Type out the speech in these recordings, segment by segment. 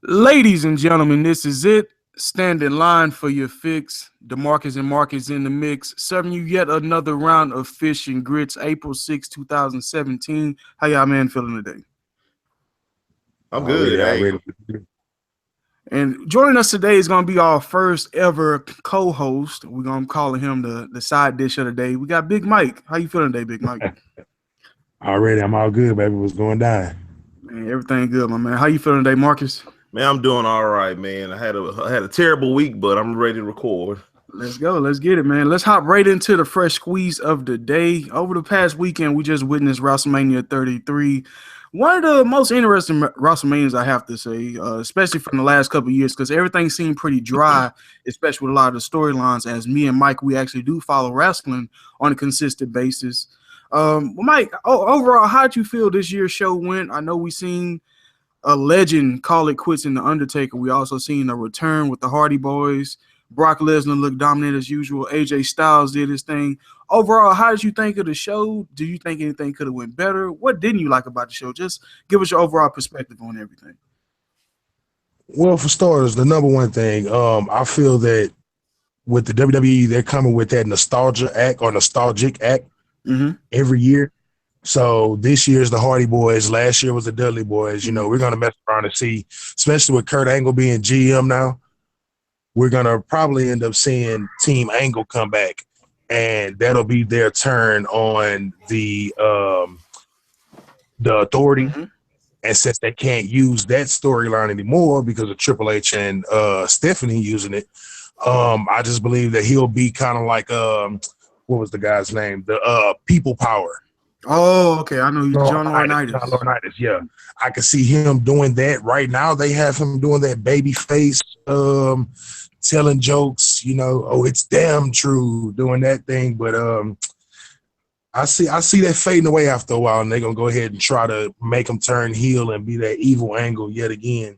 Ladies and gentlemen, this is it. Stand in line for your fix. DeMarcus and Marcus in the mix, serving you yet another round of Fish and Grits, April 6, 2017. How y'all man feeling today? I'm Already, good. Hey, already. And joining us today is going to be our first ever co-host. We're going to call him the side dish of the day. We got Big Mike. How you feeling today, Big Mike? Already, I'm all good, baby. What's going down? Man, everything good, my man. How you feeling today, Marcus? man, I'm doing all right, man. I had a terrible week, but I'm ready to record. Let's go. Let's get it, man. Let's hop right into the fresh squeeze of the day. Over the past weekend, we just witnessed WrestleMania 33. One of the most interesting WrestleManias, I have to say, especially from the last couple of years, because everything seemed pretty dry, especially with a lot of the storylines. As me and Mike, we actually do follow wrestling on a consistent basis. Mike, overall, how'd you feel this year's show went? I know we seen a legend call it quits in The Undertaker. We also seen a return with the Hardy Boys. Brock Lesnar looked dominant as usual. AJ Styles did his thing. Overall, how did you think of the show? Do you think anything could have went better? What didn't you like about the show? Just give us your overall perspective on everything. Well, for starters, the number one thing, I feel that with the WWE, they're coming with that nostalgia act or nostalgic act every year. So this year's the Hardy Boys. Last year was the Dudley Boys. You know, we're going to mess around and see, especially with Kurt Angle being GM now, we're going to probably end up seeing Team Angle come back. And that'll be their turn on the Authority. And since they can't use that storyline anymore because of Triple H and Stephanie using it, I just believe that he'll be kind of like what was the guy's name? The People Power. Oh, okay. I know you, John Laurinaitis. John Laurinaitis, yeah. I can see him doing that right now. They have him doing that baby face, telling jokes, you know, oh, it's damn true, doing that thing. But I see that fading away after a while, and they're gonna go ahead and try to make him turn heel and be that evil Angle yet again.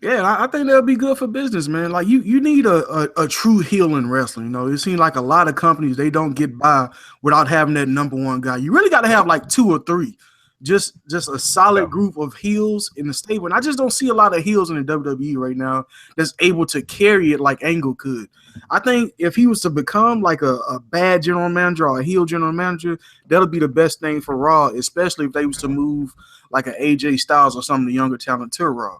Yeah, I think that'll be good for business, man. Like you need a true heel in wrestling. You know, it seems like a lot of companies they don't get by without having that number one guy. You really got to have like two or three, just a solid group of heels in the stable. And I just don't see a lot of heels in the WWE right now that's able to carry it like Angle could. I think if he was to become like a bad general manager or a heel general manager, that'll be the best thing for Raw, especially if they was to move like an AJ Styles or some of the younger talent to Raw.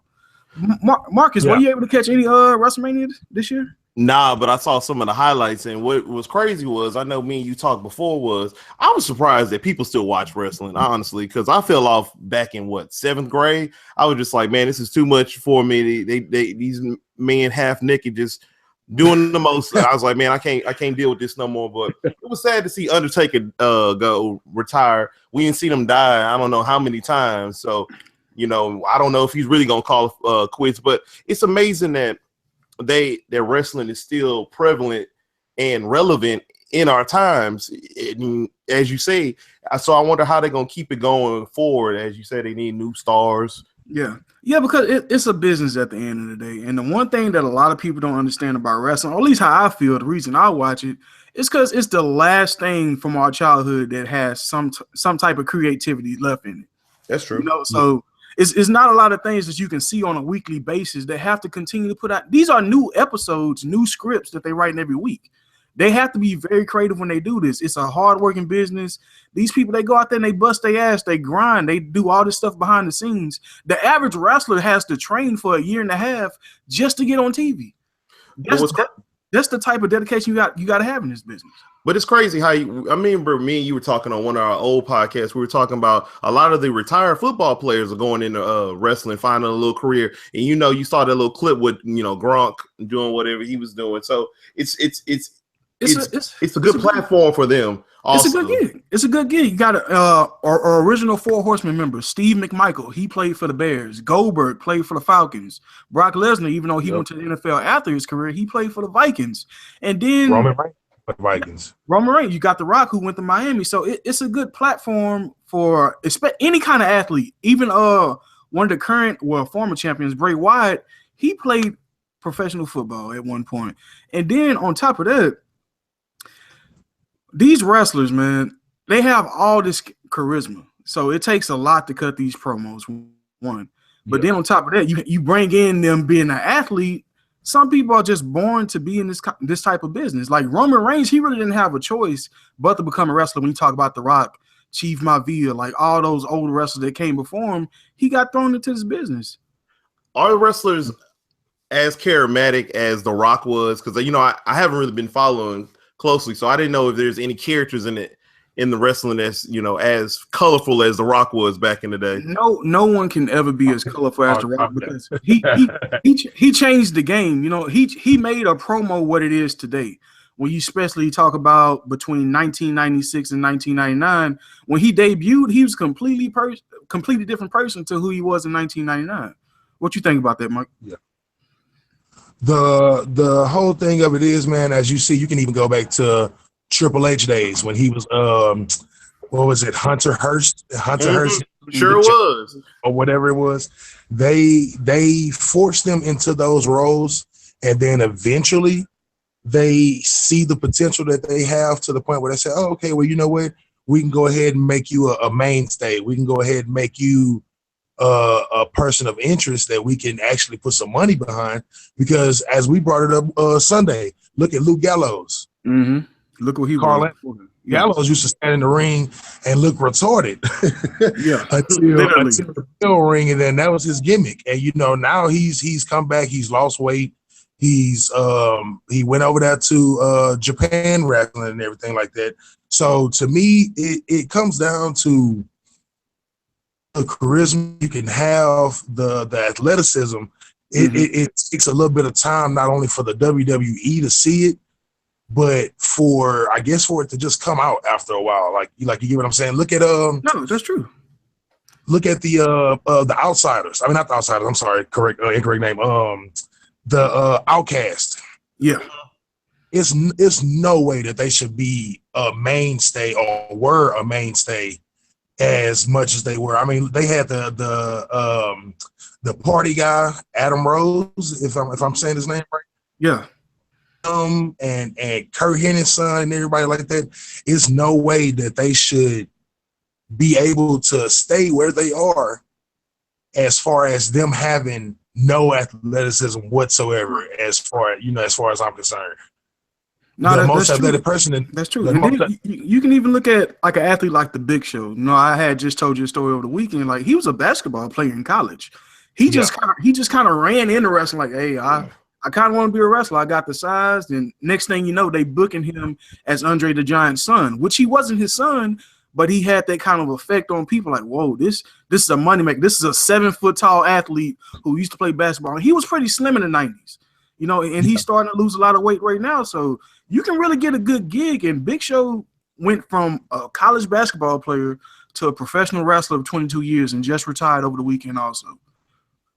Marcus, were you able to catch any WrestleMania this year? Nah, but I saw some of the highlights, and what was crazy was I know me and you talked before was I was surprised that people still watch wrestling, honestly, because I fell off back in seventh grade. I was just like, man, this is too much for me. These men half naked just doing the most. I was like, man, I can't deal with this no more. But it was sad to see Undertaker go retire. We didn't see him die. I don't know how many times. So. You know, I don't know if he's really gonna call quits, but it's amazing that their wrestling is still prevalent and relevant in our times. And as you say, so I wonder how they're gonna keep it going forward. As you said, they need new stars. Yeah, because it's a business at the end of the day. And the one thing that a lot of people don't understand about wrestling, or at least how I feel, the reason I watch it, is because it's the last thing from our childhood that has some type of creativity left in it. That's true. You know, so. It's not a lot of things that you can see on a weekly basis. They have to continue to put out. These are new episodes, new scripts that they write every week. They have to be very creative when they do this. It's a hard-working business. These people, they go out there and they bust their ass. They grind. They do all this stuff behind the scenes. The average wrestler has to train for a year and a half just to get on TV. That's the type of dedication you got to have in this business. But it's crazy how I remember me and you were talking on one of our old podcasts. We were talking about a lot of the retired football players are going into wrestling, finding a little career. And you saw that little clip with Gronk doing whatever he was doing. So it's a good platform for them. Also. It's a good gig. It's a good gig. You got our original Four Horsemen member, Steve McMichael. He played for the Bears. Goldberg played for the Falcons. Brock Lesnar, even though he went to the NFL after his career, he played for the Vikings. And then Roman Reigns. Vikings. Roman Reigns, you got The Rock who went to Miami, so it's a good platform for any kind of athlete. Even one of the current, former champions, Bray Wyatt, he played professional football at one point. And then on top of that, these wrestlers, man, they have all this charisma. So it takes a lot to cut these promos. One, But then on top of that, you bring in them being an athlete. Some people are just born to be in this type of business. Like Roman Reigns, he really didn't have a choice but to become a wrestler. When you talk about The Rock, Chief Maivia, like all those old wrestlers that came before him, he got thrown into this business. Are the wrestlers as charismatic as The Rock was? Because I haven't really been following closely, so I didn't know if there's any characters in the wrestling that's as colorful as The Rock was back in the day. No one can ever be as colorful as The Rock because he changed the game. He made a promo what it is today. When you especially talk about between 1996 and 1999, when he debuted, he was completely different person to who he was in 1999. What you think about that, Mike? Yeah. The whole thing of it is, man, as you see, you can even go back to Triple H days when he was what was it, Hunter Hearst? Hearst, sure was, or whatever it was. They forced them into those roles, and then eventually they see the potential that they have to the point where they say, "Oh, okay, well, you know what? We can go ahead and make you a mainstay. We can go ahead and make you a person of interest that we can actually put some money behind." Because as we brought it up Sunday, look at Luke Gallows. Mm-hmm. Look what he was. Gallows used to stand in the ring and look retarded. until the bell ring, and then that was his gimmick. And now he's come back. He's lost weight. He went over there to Japan wrestling and everything like that. So to me, it comes down to the charisma you can have, the athleticism. It takes a little bit of time, not only for the WWE to see it, but for it to just come out after a while. Like you get what I'm saying? Look at no, that's true. Look at the Outsiders. I mean, not the Outsiders. I'm sorry, incorrect name. The Outcast. Yeah. It's no way that they should be a mainstay or were a mainstay as much as they were. I mean, they had the party guy, Adam Rose, if I'm saying his name right. Yeah. And Kurt Hennig's son and everybody like that. It's no way that they should be able to stay where they are as far as them having no athleticism whatsoever, as far as I'm concerned. No, the most athletic person. That's true. And then you can even look at like an athlete like the Big Show. I had just told you a story over the weekend. Like he was a basketball player in college. He just kind of ran into wrestling. Like, hey, I kind of want to be a wrestler. I got the size. And next thing you know, they booking him as Andre the Giant's son, which he wasn't his son, but he had that kind of effect on people. Like, whoa, this is a money maker. This is a 7-foot tall athlete who used to play basketball. And he was pretty slim in the 90s, and he's starting to lose a lot of weight right now. So you can really get a good gig. And Big Show went from a college basketball player to a professional wrestler of 22 years and just retired over the weekend also.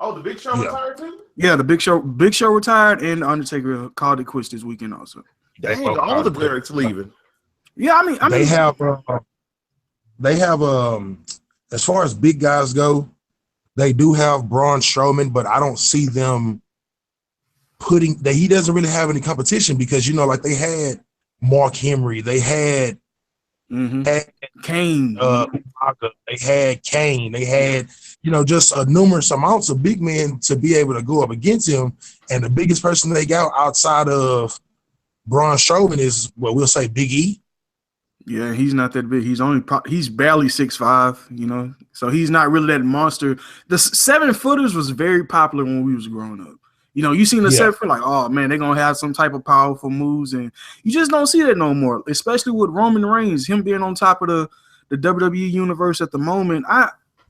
Oh, the Big Show retired too? Yeah, the Big Show retired, and the Undertaker called it quits this weekend also. Dang, all the clerics leaving. Yeah, I mean, they have as far as big guys go, they do have Braun Strowman, but I don't see them he doesn't really have any competition because like they had Mark Henry, they had Kane, they had Kane, they had just numerous amounts of big men to be able to go up against him. And the biggest person they got outside of Braun Strowman is we'll say Big E. Yeah, he's not that big. He's barely 6'5", so he's not really that monster. The 7-footers was very popular when we was growing up. You seen the 7-foot, like, oh man, they're gonna have some type of powerful moves, and you just don't see that no more. Especially with Roman Reigns, him being on top of the WWE universe at the moment.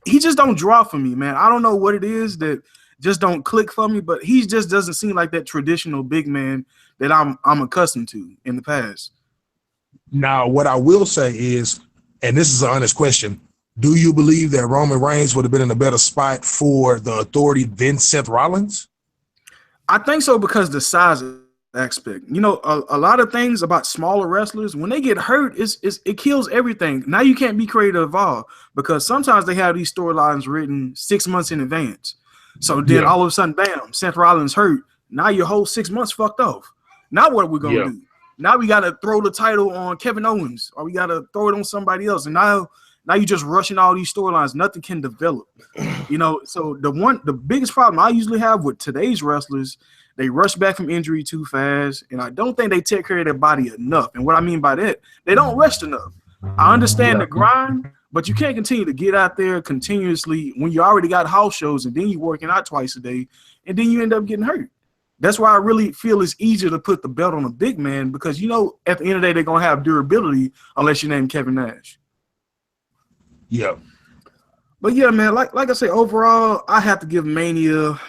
He just don't draw for me, man. I don't know what it is that just don't click for me, but he just doesn't seem like that traditional big man that I'm accustomed to in the past. Now, what I will say is, and this is an honest question, do you believe that Roman Reigns would have been in a better spot for the Authority than Seth Rollins? I think so because the size aspect. A lot of things about smaller wrestlers, when they get hurt, it kills everything. Now you can't be creative at all because sometimes they have these storylines written 6 months in advance. So then all of a sudden, bam, Seth Rollins hurt. Now your whole 6 months fucked off. Now what are we going to do? Now we got to throw the title on Kevin Owens or we got to throw it on somebody else. And now Now you're just rushing all these storylines. Nothing can develop. So the biggest problem I usually have with today's wrestlers, they rush back from injury too fast, and I don't think they take care of their body enough. And what I mean by that, they don't rest enough. I understand the grind, but you can't continue to get out there continuously when you already got house shows and then you're working out twice a day, and then you end up getting hurt. That's why I really feel it's easier to put the belt on a big man because, at the end of the day, they're going to have durability unless you name Kevin Nash. Yeah. But, yeah, man, like I say, overall, I have to give Mania,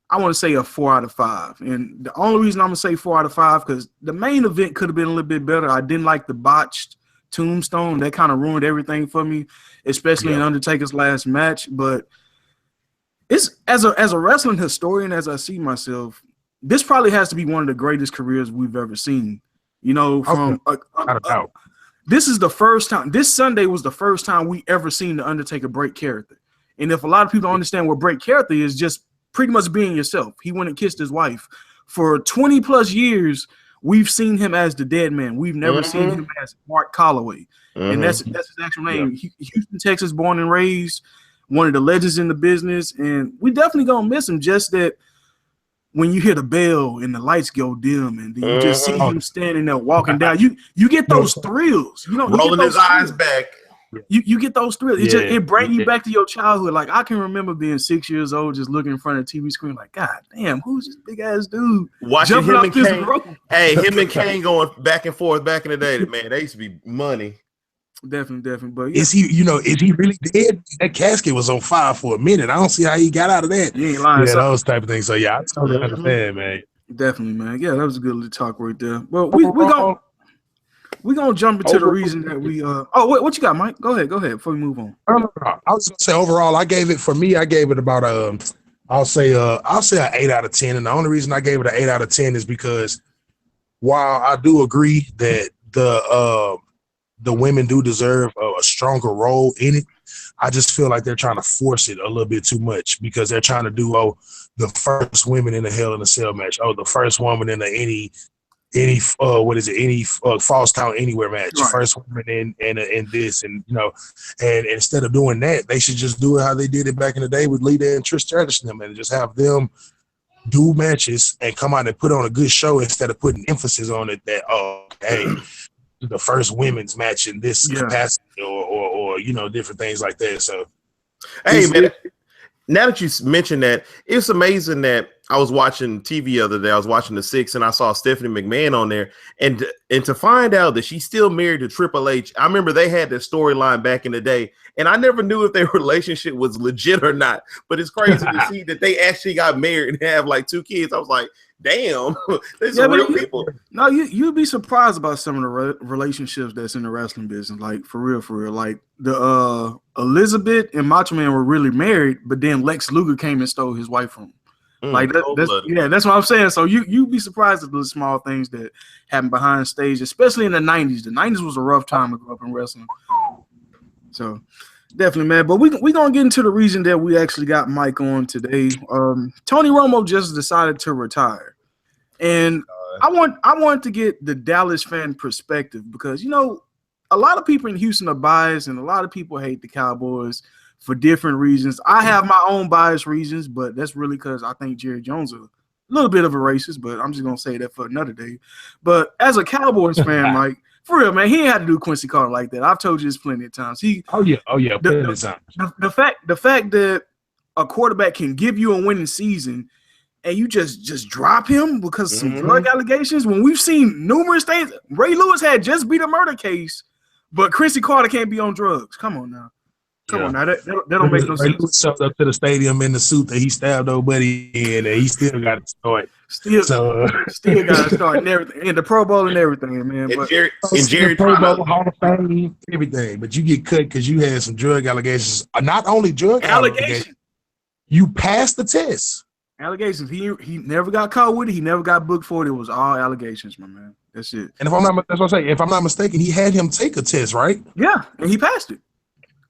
I want to say a 4 out of 5. And the only reason I'm going to say 4 out of 5 because the main event could have been a little bit better. I didn't like the botched tombstone. That kind of ruined everything for me, especially in Undertaker's last match. But it's as a wrestling historian, as I see myself, this probably has to be one of the greatest careers we've ever seen. This is the first time. This Sunday was the first time we ever seen the Undertaker break character. And if a lot of people don't understand what break character is, just pretty much being yourself. He went and kissed his wife. For 20 plus years, we've seen him as the dead man. We've never seen him as Mark Calloway. And that's his actual name. Houston, Texas, born and raised. One of the legends in the business, and we definitely gonna miss him. Just that when you hear the bell and the lights go dim, and then you just see him standing there walking down, you get those thrills. Rolling his eyes back. You get those thrills. It brings you back to your childhood. Like I can remember being 6 years old, just looking in front of the TV screen, like, God damn, who's this big ass dude? Watching him and Kane. Hey, him and Kane going back and forth back in the day, man. They used to be money. Definitely. But is he really dead? That casket was on fire for a minute. I don't see how he got out of that. You ain't lying. Yeah, those type of things. So I totally understand, man. Definitely, man. Yeah, that was a good little talk right there. But we gonna jump into the reason that we what you got, Mike? Go ahead before we move on. I was gonna say overall, I gave it about I'll say an 8 out of 10. And the only reason I gave it an 8 out of 10 is because while I do agree that the women do deserve a stronger role in it, I just feel like they're trying to force it a little bit too much because they're trying to do the first women in the Hell in a Cell match, the first woman in any Falls Count Anywhere match, right. First woman in this, and and instead of doing that, they should just do it how they did it back in the day with Lita and Trish Stratus and just have them do matches and come out and put on a good show instead of putting emphasis on it that hey, the first women's match in this capacity or different things like that. So hey man, now that you mentioned that, it's amazing that I was watching TV the other day. I was watching The Six and I saw Stephanie McMahon on there, and to find out that she's still married to Triple H. I remember they had this storyline back in the day, and I never knew if their relationship was legit or not. But it's crazy to see that they actually got married and have like 2 kids. I was like, damn, there's some real people. No, you'd be surprised about some of the relationships that's in the wrestling business. Like for real. Like the Elizabeth and Macho Man were really married, but then Lex Luger came and stole his wife from him. That's what I'm saying. So you'd be surprised at the small things that happen behind stage, especially in the 90s. The 90s was a rough time to grow up in wrestling. So definitely, man. But we gonna get into the reason that we actually got Mike on today. Tony Romo just decided to retire, and I want to get the Dallas fan perspective because a lot of people in Houston are biased, and a lot of people hate the Cowboys for different reasons. I have my own biased reasons, but that's really because I think Jerry Jones is a little bit of a racist, but I'm just going to say that for another day. But as a Cowboys fan, Mike, for real, man, he ain't had to do Quincy Carter like that. I've told you this plenty of times. Plenty of times. The fact that a quarterback can give you a winning season and you just drop him because of some drug allegations, when we've seen numerous things. Ray Lewis had just beat a murder case, but Quincy Carter can't be on drugs. Come on now. That don't make no sense. He showed up to the stadium in the suit that he stabbed old buddy in, and he still got to start. Still got to start and everything, and the Pro Bowl and everything, man. And Jerry Pro Bowl, Hall of Fame, everything. But you get cut because you had some drug allegations. Not only drug allegations, you passed the test. Allegations. He never got caught with it. He never got booked for it. It was all allegations, my man. That's it. And that's what I'm saying. If I'm not mistaken, he had him take a test, right? Yeah, and he passed it.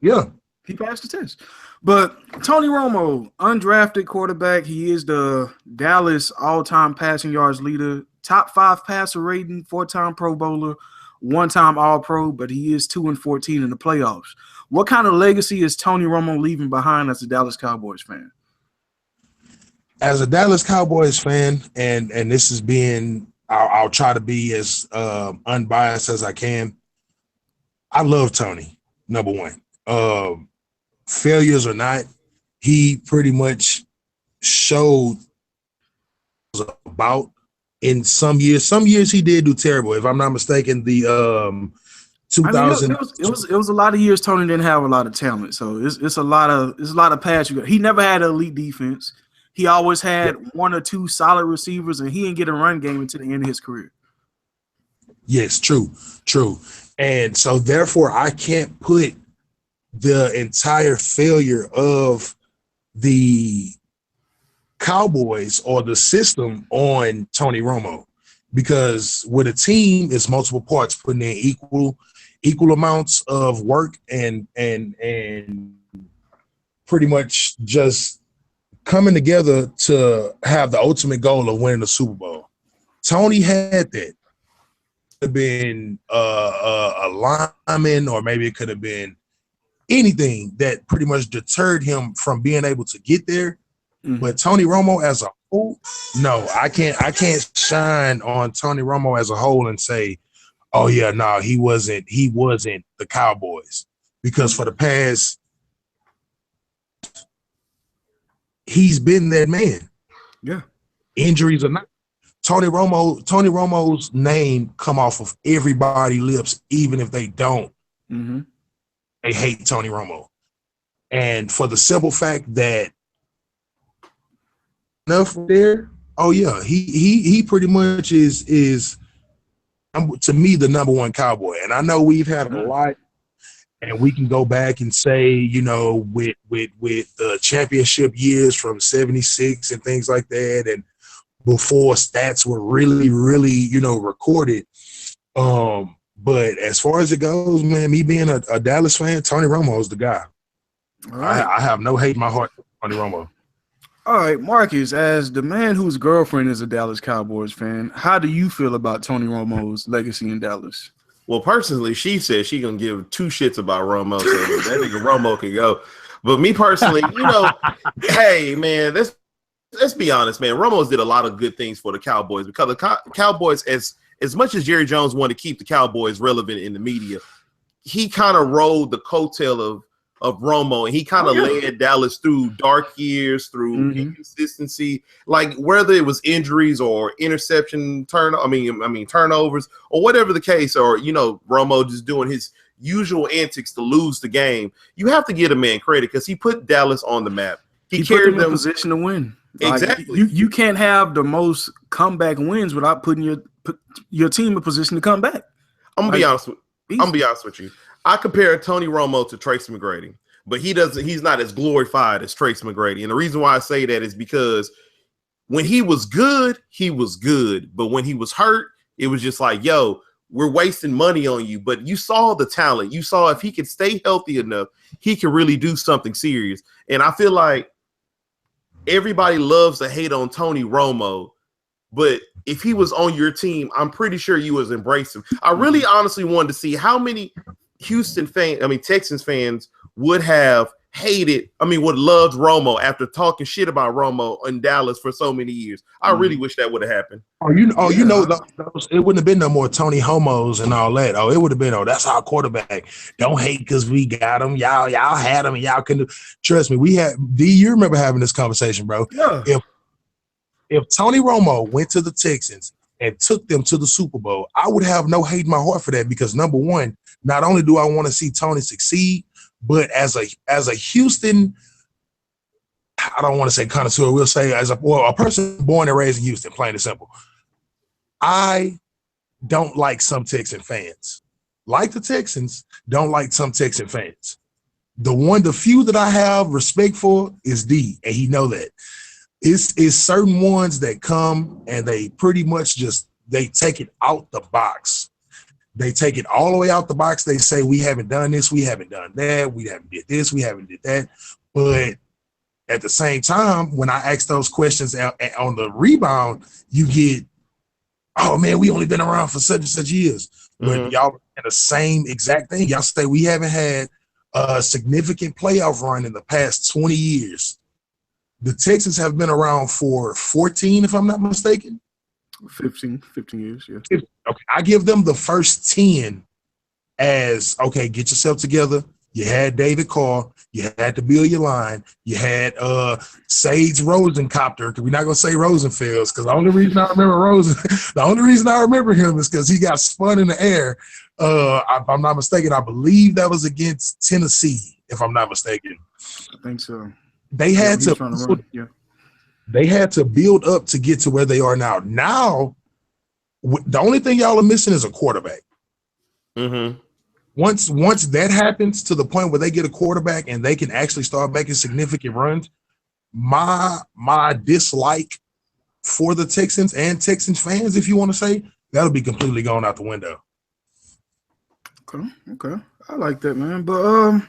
Yeah. He passed the test. But Tony Romo, undrafted quarterback. He is the Dallas all-time passing yards leader, top 5 passer rating, 4-time Pro Bowler, one-time All-Pro, but he is 2-14 in the playoffs. What kind of legacy is Tony Romo leaving behind as a Dallas Cowboys fan? As a Dallas Cowboys fan, and this is being, I'll try to be as unbiased as I can. I love Tony, number one. Failures or not, he pretty much showed about in some years. Some years he did do terrible. If I'm not mistaken, the 2000. It was a lot of years Tony didn't have a lot of talent. So it's a lot of pass. He never had an elite defense. He always had one or two solid receivers, and he didn't get a run game until the end of his career. Yes, true. And so therefore I can't put the entire failure of the Cowboys or the system on Tony Romo, because with a team, it's multiple parts putting in equal amounts of work and pretty much just coming together to have the ultimate goal of winning the Super Bowl. Tony had that. It could have been a lineman, or maybe it could have been anything that pretty much deterred him from being able to get there. Mm-hmm. But Tony Romo as a whole, no, I can't shine on Tony Romo as a whole and say, oh yeah, no, he wasn't the Cowboys, because for the past, he's been that man. Yeah. Injuries or not, Tony Romo's name come off of everybody's lips, even if they don't. Mm-hmm. They hate Tony Romo. And for the simple fact that enough there, oh yeah, he pretty much is to me the number one Cowboy. And I know we've had a lot, and we can go back and say, you know, with the championship years from '76 and things like that, and before stats were really, really, you know, recorded. But as far as it goes, man, me being a Dallas fan, Tony Romo is the guy. All right. I have no hate in my heart for Tony Romo. All right, Marcus, as the man whose girlfriend is a Dallas Cowboys fan, how do you feel about Tony Romo's legacy in Dallas? Well, personally, she said she gonna give two shits about Romo, so that nigga Romo can go. But me personally, you know, hey man, let's be honest, man. Romo's did a lot of good things for the Cowboys, because the Cowboys, as much as Jerry Jones wanted to keep the Cowboys relevant in the media, he kind of rode the coattail of Romo, and he kind of led Dallas through dark years, through inconsistency, like whether it was injuries or interception turnovers or whatever the case, or, you know, Romo just doing his usual antics to lose the game. You have to give a man credit, because he put Dallas on the map. He carried them in position to win. Exactly. Like, you can't have the most comeback wins without putting your team in position to come back. I'm gonna be honest with you. I compare Tony Romo to Tracy McGrady, but he's not as glorified as Tracy McGrady. And the reason why I say that is because when he was good, but when he was hurt, it was just like, yo, we're wasting money on you. But you saw the talent. You saw if he could stay healthy enough, he could really do something serious. And I feel like everybody loves to hate on Tony Romo, but if he was on your team, I'm pretty sure you would embrace him. I really honestly wanted to see how many Texans fans would have would loved Romo after talking shit about Romo in Dallas for so many years. I really wish that would have happened. You know, it wouldn't have been no more Tony Homos and all that. It would have been, that's our quarterback. Don't hate because we got him. Y'all had him, and y'all can do. Trust me, you remember having this conversation, bro. Yeah. If Tony Romo went to the Texans and took them to the Super Bowl, I would have no hate in my heart for that, because number one, not only do I want to see Tony succeed, but as a Houston, I don't want to say connoisseur, we'll say as a person born and raised in Houston, plain and simple, I don't like some Texan fans. Like the Texans, don't like some Texan fans. The few that I have respect for is D, and he know that. It's certain ones that come and they pretty much they take it out the box. They take it all the way out the box. They say, we haven't done this, we haven't done that, we haven't did this, we haven't did that. But at the same time, when I ask those questions on the rebound, you get oh man, we only been around for such and such years. But Mhm. y'all had the same exact thing. Y'all say we haven't had a significant playoff run in the past 20 years. The Texans have been around for 14, if I'm not mistaken. 15 years, yeah. Okay, I give them the first 10 as, okay, get yourself together. You had David Carr. You had to build your line. You had Sage Rosencopter, because we're not gonna say Rosenfels, because the only reason I remember him is because he got spun in the air. If I'm not mistaken, I believe that was against Tennessee, if I'm not mistaken. I think so. They had they had to build up to get to where they are now. Now, the only thing y'all are missing is a quarterback. Mm-hmm. Once that happens to the point where they get a quarterback and they can actually start making significant runs, my dislike for the Texans and Texans fans, if you want to say, that'll be completely gone out the window. Okay. I like that, man. But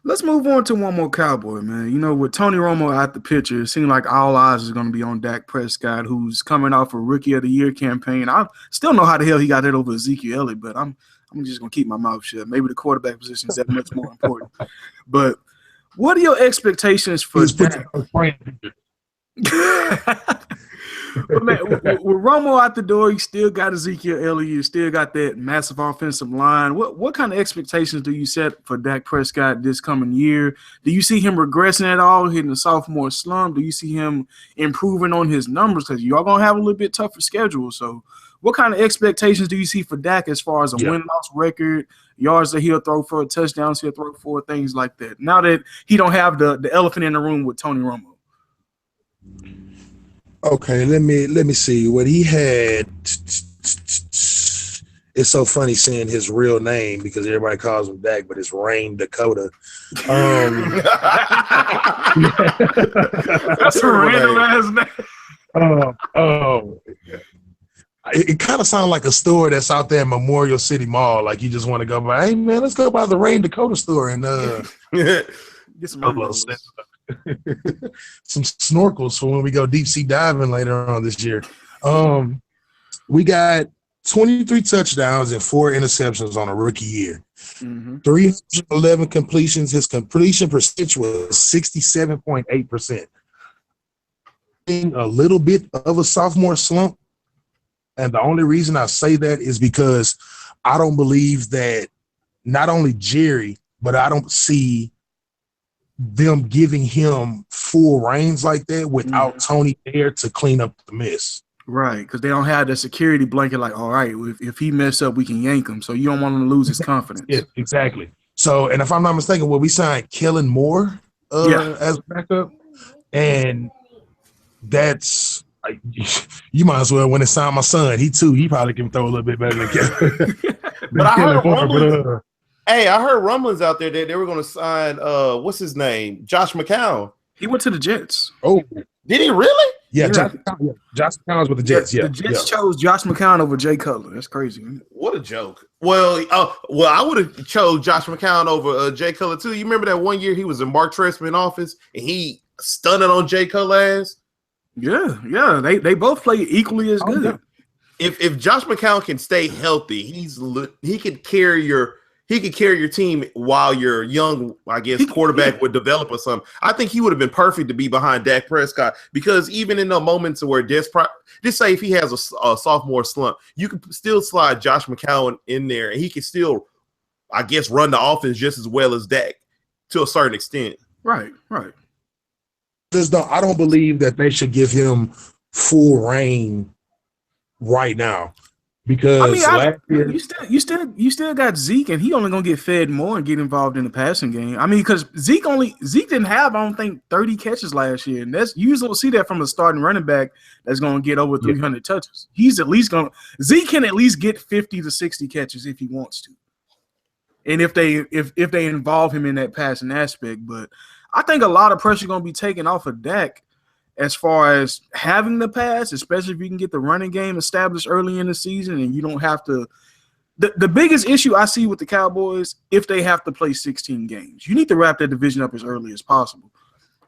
let's move on to one more Cowboy, man. You know, with Tony Romo at the picture, it seemed like all eyes is going to be on Dak Prescott, who's coming off a Rookie of the Year campaign. I still know how the hell he got that over Ezekiel Elliott, but I'm just going to keep my mouth shut. Maybe the quarterback position is that much more important. But what are your expectations for Dak? But man, with Romo out the door, you still got Ezekiel Elliott. You still got that massive offensive line. What kind of expectations do you set for Dak Prescott this coming year? Do you see him regressing at all, hitting a sophomore slump? Do you see him improving on his numbers? Because you are going to have a little bit tougher schedule. So what kind of expectations do you see for Dak as far as a win-loss record, yards that he'll throw for, touchdowns he'll throw for, things like that, now that he don't have the elephant in the room with Tony Romo? Okay, let me see what he had. It's so funny saying his real name because everybody calls him Dak, but it's Rain Dakota. That's a random ass name. It kind of sounds like a store that's out there in Memorial City Mall. Like you just want to go by, hey man, let's go by the Rain Dakota store and get some some snorkels for when we go deep sea diving later on this year. We got 23 touchdowns and 4 interceptions on a rookie year. 311 completions. His completion percentage was 67.8%. A little bit of a sophomore slump. And the only reason I say that is because I don't believe that not only Jerry, but I don't see them giving him full reins like that without Tony there to clean up the mess. Right, because they don't have the security blanket like, all right, if he mess up, we can yank him. So you don't want him to lose his confidence. Yeah, exactly. So, and if I'm not mistaken, we signed Kellen Moore as backup, and that's you might as well when it signed my son. He probably can throw a little bit better than Kellen. But I heard rumblings. Hey, I heard rumblings out there that they were going to sign what's his name, Josh McCown. He went to the Jets. Oh, did he really? Yeah, Josh McCown's with the Jets. The Jets chose Josh McCown over Jay Cutler. That's crazy. What a joke. Well, I would have chose Josh McCown over Jay Cutler too. You remember that one year he was in Mark Trestman's office and he stunned on Jay Cutler ass? Yeah. They both play equally as good. Yeah. If Josh McCown can stay healthy, he could carry your team while your young, I guess, quarterback would develop or something. I think he would have been perfect to be behind Dak Prescott because even in the moments where just say if he has a sophomore slump, you can still slide Josh McCown in there and he can still, I guess, run the offense just as well as Dak to a certain extent. Right. I don't believe that they should give him full reign right now. Because last year, you still got Zeke, and he only gonna get fed more and get involved in the passing game. I mean, because Zeke didn't have, I don't think, 30 catches last year, and that's you usually don't see that from a starting running back that's gonna get over 300 touches. Zeke can at least get 50 to 60 catches if he wants to, and if they involve him in that passing aspect. But I think a lot of pressure gonna be taken off of Dak as far as having the pass, especially if you can get the running game established early in the season and you don't have to – the biggest issue I see with the Cowboys, if they have to play 16 games, you need to wrap that division up as early as possible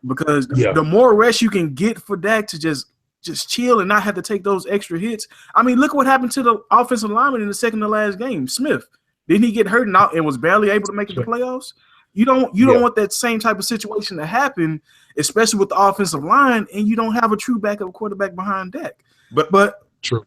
because the more rest you can get for Dak to just just chill and not have to take those extra hits. I mean, look what happened to the offensive lineman in the second to last game, Smith. Didn't he get hurt and was barely able to make it to the playoffs? You don't want that same type of situation to happen, especially with the offensive line, and you don't have a true backup quarterback behind Dak. But true.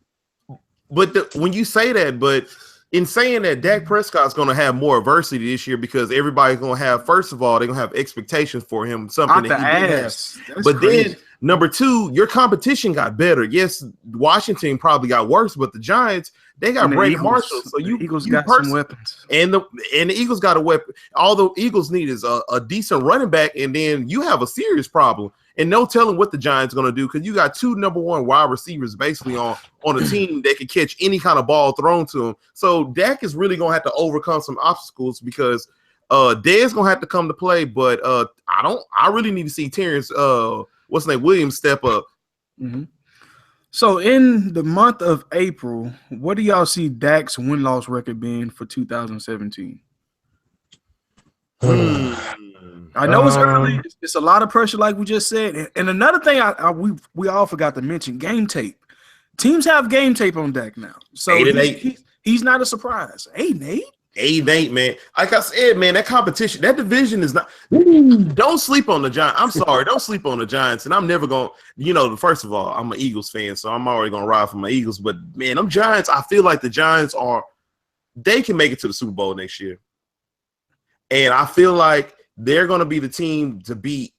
But when you say that, but in saying that, Dak Prescott's going to have more adversity this year because everybody's going to have, first of all, they're going to have expectations for him, something that he didn't have. But then, number two, your competition got better. Yes, Washington probably got worse, but the Giants, they got Brandon Marshall. So the Eagles got some weapons. And the Eagles got a weapon. All the Eagles need is a decent running back, and then you have a serious problem. And no telling what the Giants are going to do because you got two number one wide receivers basically on a team that can catch any kind of ball thrown to them. So Dak is really going to have to overcome some obstacles because Dez going to have to come to play. But I really need to see Terrence Williams step up. Mm-hmm. So in the month of April, what do y'all see Dak's win-loss record being for 2017? I know it's early. It's a lot of pressure, like we just said. And another thing we all forgot to mention, game tape. Teams have game tape on Dak now. So 8-8. He's not a surprise. 8-8? 8-8, man. Like I said, man, that competition, that division is not. Don't sleep on the Giants. I'm sorry, don't sleep on the Giants. And I'm never going to, first of all, I'm an Eagles fan, so I'm already going to ride for my Eagles. But, man, them Giants, I feel like the Giants they can make it to the Super Bowl next year. And I feel like they're going to be the team to beat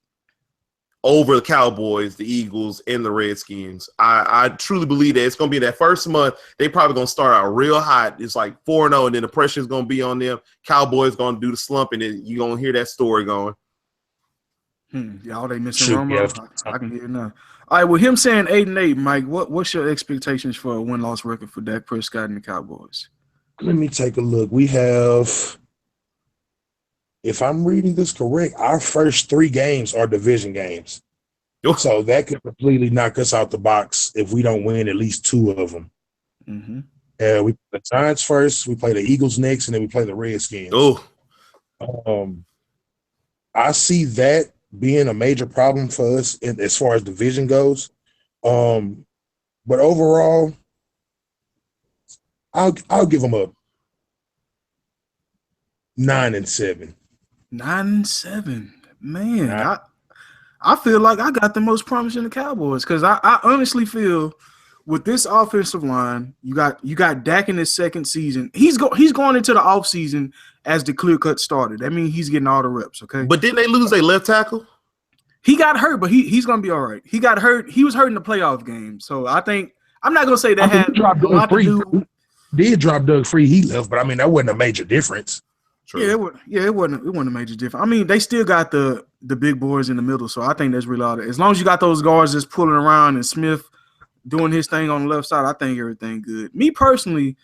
over the Cowboys, the Eagles, and the Redskins. I truly believe that it's going to be that first month. They probably going to start out real hot. It's like 4-0, and then the pressure is going to be on them. Cowboys going to do the slump, and then you're going to hear that story going. Y'all, they missing Romo. I can hear it now. All right, with him saying 8-8, Mike, what's your expectations for a win-loss record for Dak Prescott and the Cowboys? Let me take a look. We have, if I'm reading this correct, our first 3 games are division games. So that could completely knock us out the box if we don't win at least 2 of them. Mm-hmm. We play the Giants first, we play the Eagles next, and then we play the Redskins. I see that being a major problem for us as far as division goes. But overall, I'll give them a 9-7. 9-7, man. I feel like I got the most promise in the Cowboys because I honestly feel with this offensive line, you got Dak in his second season. He's going into the offseason as the clear-cut starter. That means he's getting all the reps, okay? But didn't they lose their left tackle? He got hurt, but he's going to be all right. He got hurt. He was hurt in the playoff game. So I think – I'm not going to say that had a lot to do – did drop Doug Free. He left, but I mean, that wasn't a major difference. True. It wasn't a major difference. I mean, they still got the big boys in the middle, so I think that's really all. As long as you got those guards just pulling around and Smith doing his thing on the left side, I think everything good. Me personally,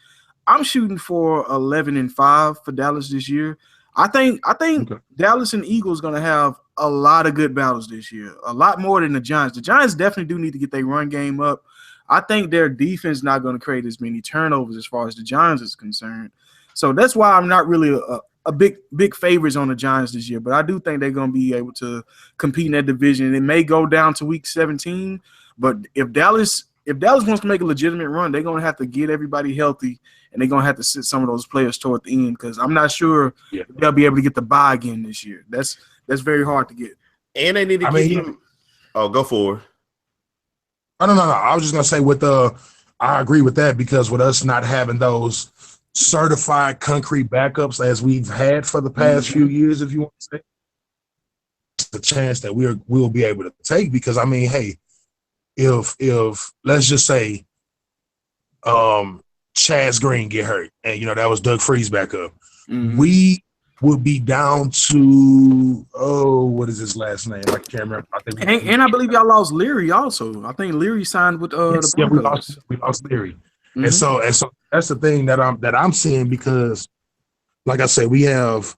I'm shooting for 11-5 for Dallas this year. I think okay. Dallas and Eagles going to have a lot of good battles this year, a lot more than the Giants. The Giants definitely do need to get their run game up. I think their defense not going to create as many turnovers as far as the Giants is concerned. So that's why I'm not really a big favorites on the Giants this year. But I do think they're going to be able to compete in that division. It may go down to week 17, but if Dallas wants to make a legitimate run, they're going to have to get everybody healthy, and they're going to have to sit some of those players toward the end because I'm not sure they'll be able to get the bye again this year. That's very hard to get. And they need to get him. Oh, go forward. No. I was just gonna say I agree with that because with us not having those certified concrete backups as we've had for the past few years, if you want to say, it's the chance that we'll be able to take. Because I mean, hey, if let's just say, Chaz Green get hurt, and that was Doug Free's backup, we would be down to what is his last name? I can't remember. And I believe y'all lost Leary also. I think Leary signed with the Broncos. we lost Leary, and so that's the thing that I'm seeing because, like I said, we have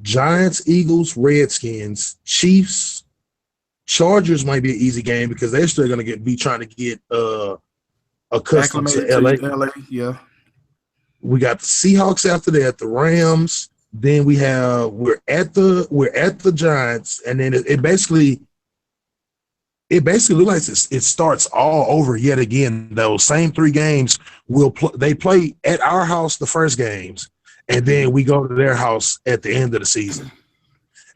Giants, Eagles, Redskins, Chiefs, Chargers might be an easy game because they're still going to be trying to get accustomed to LA. Yeah, we got the Seahawks after that, the Rams. Then we're at the Giants, and then it basically it basically looks like it starts all over yet again. Those same 3 games they play at our house the first games, and then we go to their house at the end of the season.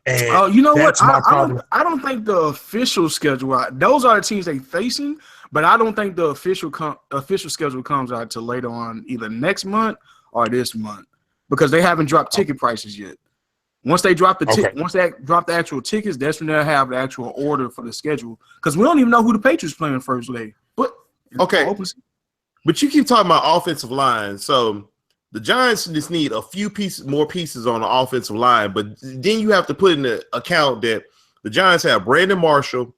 And you know what? that's my problem. I don't think the official schedule. Those are the teams they facing, but I don't think the official schedule comes out till later on, either next month or this month, because they haven't dropped ticket prices yet. Once they drop once they drop the actual tickets, that's when they'll have the actual order for the schedule. Because we don't even know who the Patriots playing first day. But but you keep talking about offensive line, so the Giants just need a few more pieces on the offensive line. But then you have to put in the account that the Giants have Brandon Marshall,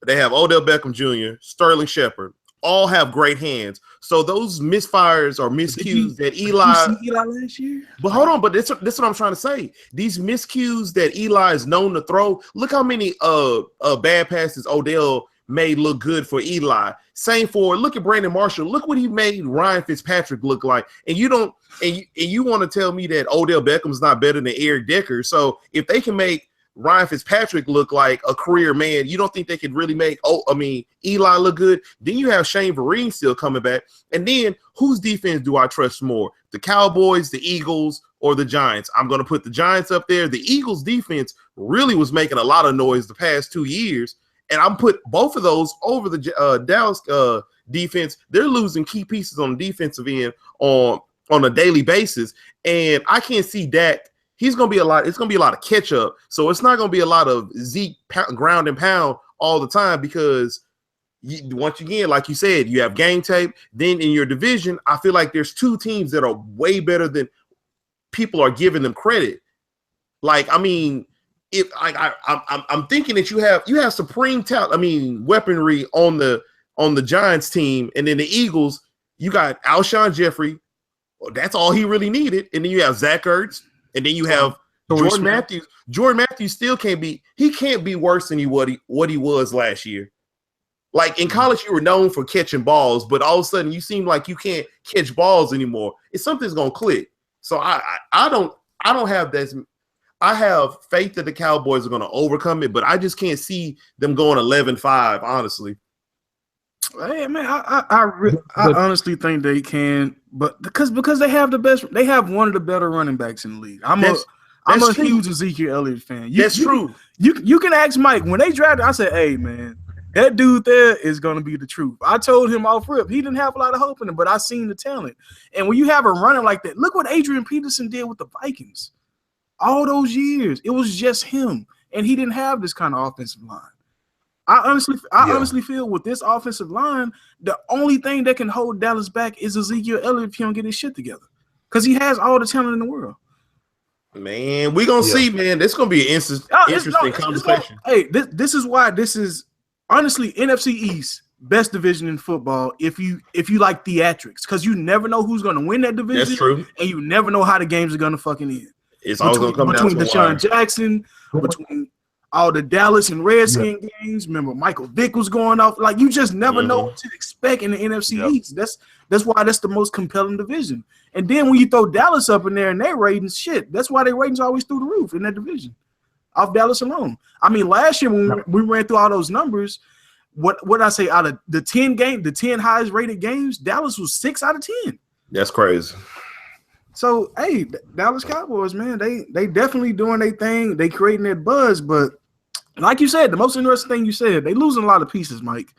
they have Odell Beckham Jr., Sterling Shepard, all have great hands. So those misfires or miscues that Eli last year. But hold on, but that's what I'm trying to say. These miscues that Eli is known to throw. Look how many bad passes Odell made look good for Eli. Same for look at Brandon Marshall. Look what he made Ryan Fitzpatrick look like. And you don't and you want to tell me that Odell Beckham's not better than Eric Decker. So if they can make Ryan Fitzpatrick look like a career man, you don't think they could really make Eli look good? Then you have Shane Vereen still coming back. And then whose defense do I trust more? The Cowboys, the Eagles, or the Giants? I'm going to put the Giants up there. The Eagles defense really was making a lot of noise the past 2 years. And I'm put both of those over the Dallas defense. They're losing key pieces on the defensive end on a daily basis. And I can't see Dak. He's going to be it's going to be a lot of catch up. So it's not going to be a lot of Zeke ground and pound all the time because once again, like you said, you have game tape. Then in your division, I feel like there's 2 teams that are way better than people are giving them credit. Like, I mean, if I'm thinking that you have supreme talent. I mean, weaponry on the Giants team, and then the Eagles, you got Alshon Jeffrey. Well, that's all he really needed. And then you have Zach Ertz, and then you have Jordan Matthews. Jordan Matthews still can't be worse than what he was last year. Like in college, you were known for catching balls, but all of a sudden you seem like you can't catch balls anymore. Something's gonna click. So I don't have this. I have faith that the Cowboys are going to overcome it, but I just can't see them going 11-5, honestly. Hey, man, I honestly think they can, but because they have one of the better running backs in the league. I'm a huge Ezekiel Elliott fan. That's true. You can ask Mike. When they drafted, I said, hey, man, that dude there is going to be the truth. I told him off rip. He didn't have a lot of hope in him, but I seen the talent. And when you have a runner like that, look what Adrian Peterson did with the Vikings. All those years, it was just him, and he didn't have this kind of offensive line. I honestly feel with this offensive line, the only thing that can hold Dallas back is Ezekiel Elliott if he don't get his shit together, because he has all the talent in the world. Man, we're gonna see, man. This is gonna be an interesting conversation. Hey, this is why this is honestly NFC East best division in football. If you like theatrics, because you never know who's gonna win that division. That's true, and you never know how the games are gonna fucking end. It's always going to come down to Deshaun Jackson, between all the Dallas and Redskins games. Remember, Michael Vick was going off. Like, you just never know what to expect in the NFC East. That's why that's the most compelling division. And then when you throw Dallas up in there and their ratings, that's why their ratings always through the roof in that division, off Dallas alone. I mean, last year when we ran through all those numbers, what I say, out of the 10 highest rated games, Dallas was 6 out of 10. That's crazy. So, hey, Dallas Cowboys, man, they definitely doing their thing. They creating that buzz, but like you said, the most interesting thing you said, they losing a lot of pieces, Mike.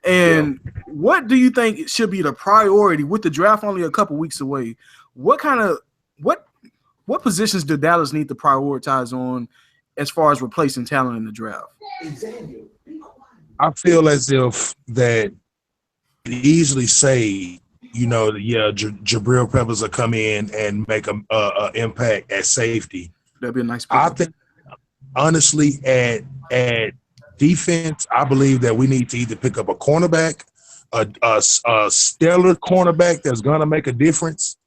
And what do you think should be the priority with the draft only a couple weeks away? What positions do Dallas need to prioritize on as far as replacing talent in the draft? I feel as if that easily say, Jabril Peppers will come in and make an impact at safety. That'd be a nice pick. I think, honestly, at defense, I believe that we need to either pick up a cornerback, a stellar cornerback that's going to make a difference,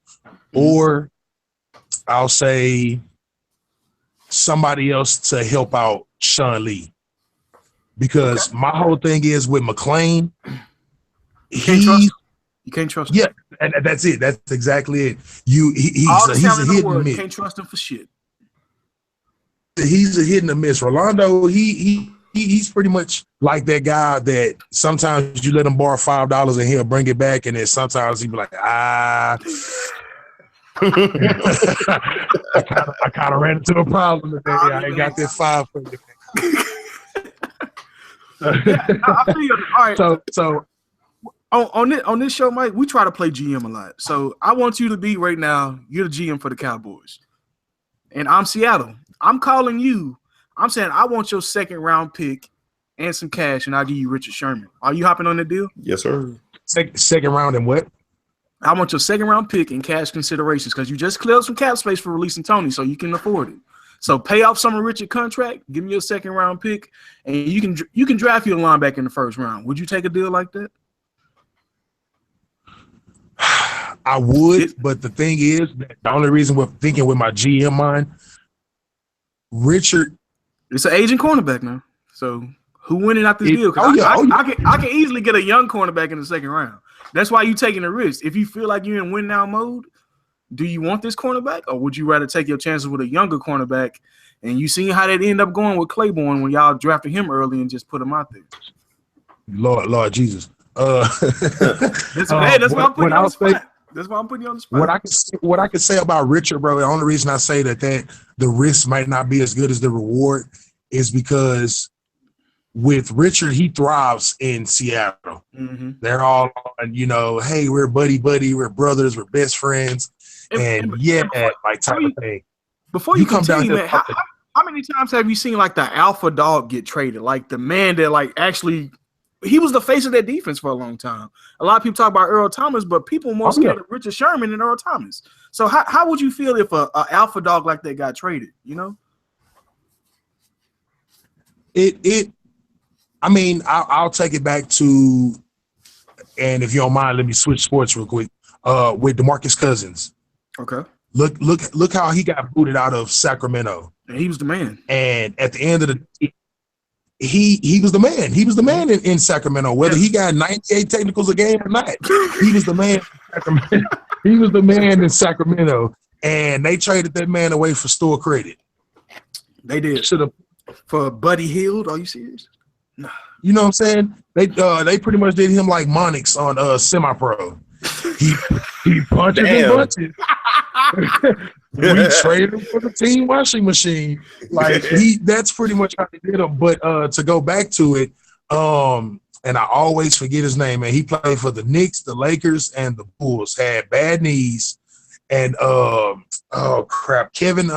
or I'll say somebody else to help out Sean Lee. Because my whole thing is with McClain, you can't trust him. Yeah, and that's it. That's exactly it. He's a hit and miss. You can't trust him for shit. He's a hit and miss. Rolando, he he's pretty much like that guy that sometimes you let him borrow $5 and he'll bring it back, and then sometimes he'll be like, I kind of ran into a problem today. I ain't got that $5 for you. I feel you. All right. So on this show, Mike, we try to play GM a lot. So I want you to be right now. You're the GM for the Cowboys, and I'm Seattle. I'm calling you. I'm saying I want your second round pick and some cash, and I'll give you Richard Sherman. Are you hopping on the deal? Yes, sir. Second round and what? I want your second round pick and cash considerations because you just cleared some cap space for releasing Tony, so you can afford it. So pay off some of Richard's contract, give me your second round pick, and you can draft your linebacker in the first round. Would you take a deal like that? I would, but the thing is, that the only reason we're thinking with my GM mind, Richard. It's an aging cornerback now. So who winning out this deal? I can easily get a young cornerback in the second round. That's why you taking the risk. If you feel like you're in win now mode, do you want this cornerback, or would you rather take your chances with a younger cornerback? And you seen how that ended up going with Claiborne when y'all drafted him early and just put him out there. Lord Jesus. That's why I'm putting you on the spot. That's why I'm putting you on the spot. What I can say about Richard, bro, the only reason I say that the risk might not be as good as the reward is because with Richard, he thrives in Seattle. Mm-hmm. They're all on, hey, we're buddy, we're brothers, we're best friends, like type of thing. Before you continue, man, how many times have you seen like the alpha dog get traded? Like the man that like actually he was the face of that defense for a long time. A lot of people talk about Earl Thomas, but people more scared of Richard Sherman than Earl Thomas. So how would you feel if a alpha dog like that got traded? I'll take it back to, and if you don't mind, let me switch sports real quick. With DeMarcus Cousins. Okay. Look how he got booted out of Sacramento. And he was the man. And at the end of the day, he was the man. He was the man in Sacramento. Whether he got 98 technicals a game or not, he was the man in Sacramento. He was the man in Sacramento. And they traded that man away for store credit. They did. For Buddy Hield. Are you serious? No. You know what I'm saying? They pretty much did him like Monix on Semi-Pro. He punches and bunches. We traded him for the team washing machine. Like that's pretty much how they did him. But to go back to it, and I always forget his name, man. He played for the Knicks, the Lakers, and the Bulls. Had bad knees, and Kevin.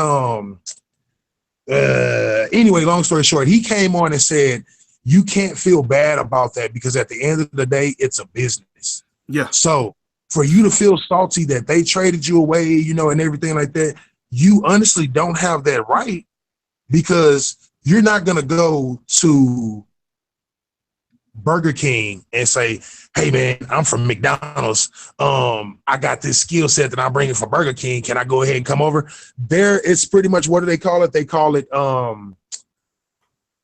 Anyway, long story short, he came on and said, "You can't feel bad about that because at the end of the day, it's a business." Yeah. So for you to feel salty that they traded you away, and everything like that, you honestly don't have that right because you're not going to go to Burger King and say, "Hey man, I'm from McDonald's. I got this skill set that I'm bringing for Burger King. Can I go ahead and come over?" There, it's pretty much, what do they call it? They call it, and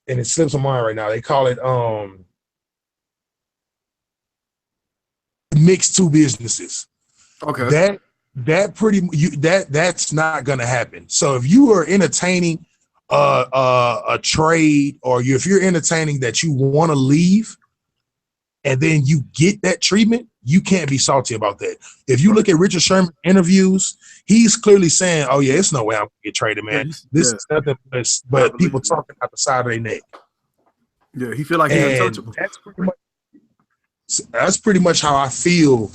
it slips my mind right now. They call it mixed two businesses. Okay. That's not gonna happen. So if you are entertaining a trade, or if you're entertaining that you want to leave, and then you get that treatment, you can't be salty about that. If you look at Richard Sherman interviews, he's clearly saying, "Oh yeah, it's no way I'm gonna get traded, man. This is nothing but people talking out the side of their neck." Yeah, he feel like he's untouchable. That's pretty much how I feel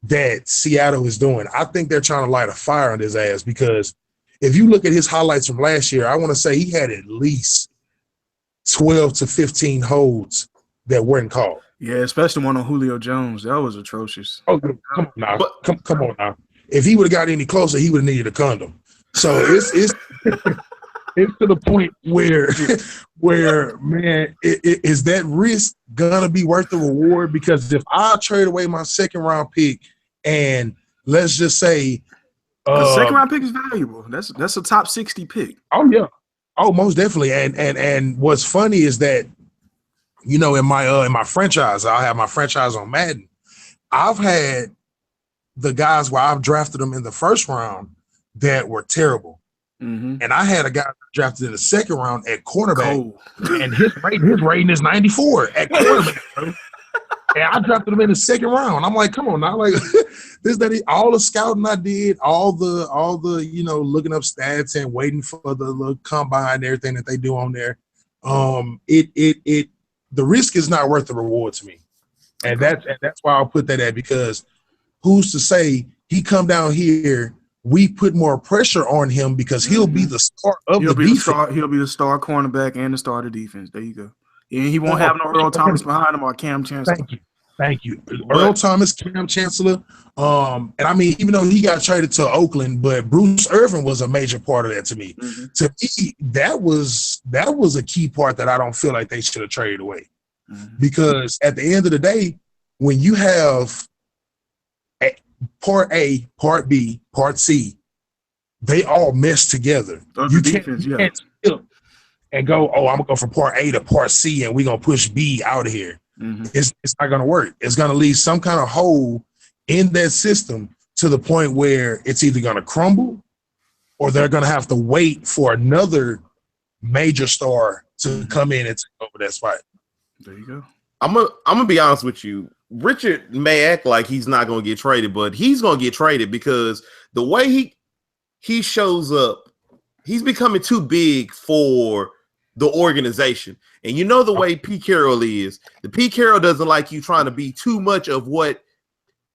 that Seattle is doing. I think they're trying to light a fire on his ass because if you look at his highlights from last year, I want to say he had at least 12 to 15 holds that weren't called. Yeah, especially one on Julio Jones. That was atrocious. Oh, come on now. Come on now. If he would have got any closer, he would have needed a condom. So it's it's to the point where man, is that risk gonna be worth the reward? Because if I trade away my second round pick, and let's just say the second round pick is valuable. That's a top 60 pick. Oh yeah. Oh, most definitely. And what's funny is that, in my franchise, I have my franchise on Madden. I've had the guys where I've drafted them in the first round that were terrible. Mm-hmm. And I had a guy drafted in the second round at cornerback, Cold. and his rating is 94 at quarterback, bro. And I drafted him in the second round. I'm like, come on now, like all the scouting I did, all the looking up stats and waiting for the little combine and everything that they do on there. The risk is not worth the reward to me, and that's why I'll put that at, because who's to say he come down here, we put more pressure on him because he'll be the star of the defense. He'll be the star cornerback and the star of the defense. There you go. And he won't have no Earl Thomas behind him or Cam Chancellor. Thank you. Earl Thomas, Cam Chancellor. And I mean, even though he got traded to Oakland, but Bruce Irvin was a major part of that to me. Mm-hmm. To me, that was a key part that I don't feel like they should have traded away. Mm-hmm. Because at the end of the day, when you have part A, part B, part C, they all mesh together. You can't skip and go, oh, I'm gonna go from part A to part C, and we're gonna push B out of here. Mm-hmm. It's not gonna work. It's gonna leave some kind of hole in that system to the point where it's either gonna crumble or they're gonna have to wait for another major star to come in and take over that spot. There you go. I'm gonna be honest with you. Richard may act like he's not gonna get traded, but he's gonna get traded because the way he shows up, he's becoming too big for the organization. And you know the way Pete Carroll is. The Pete Carroll doesn't like you trying to be too much of what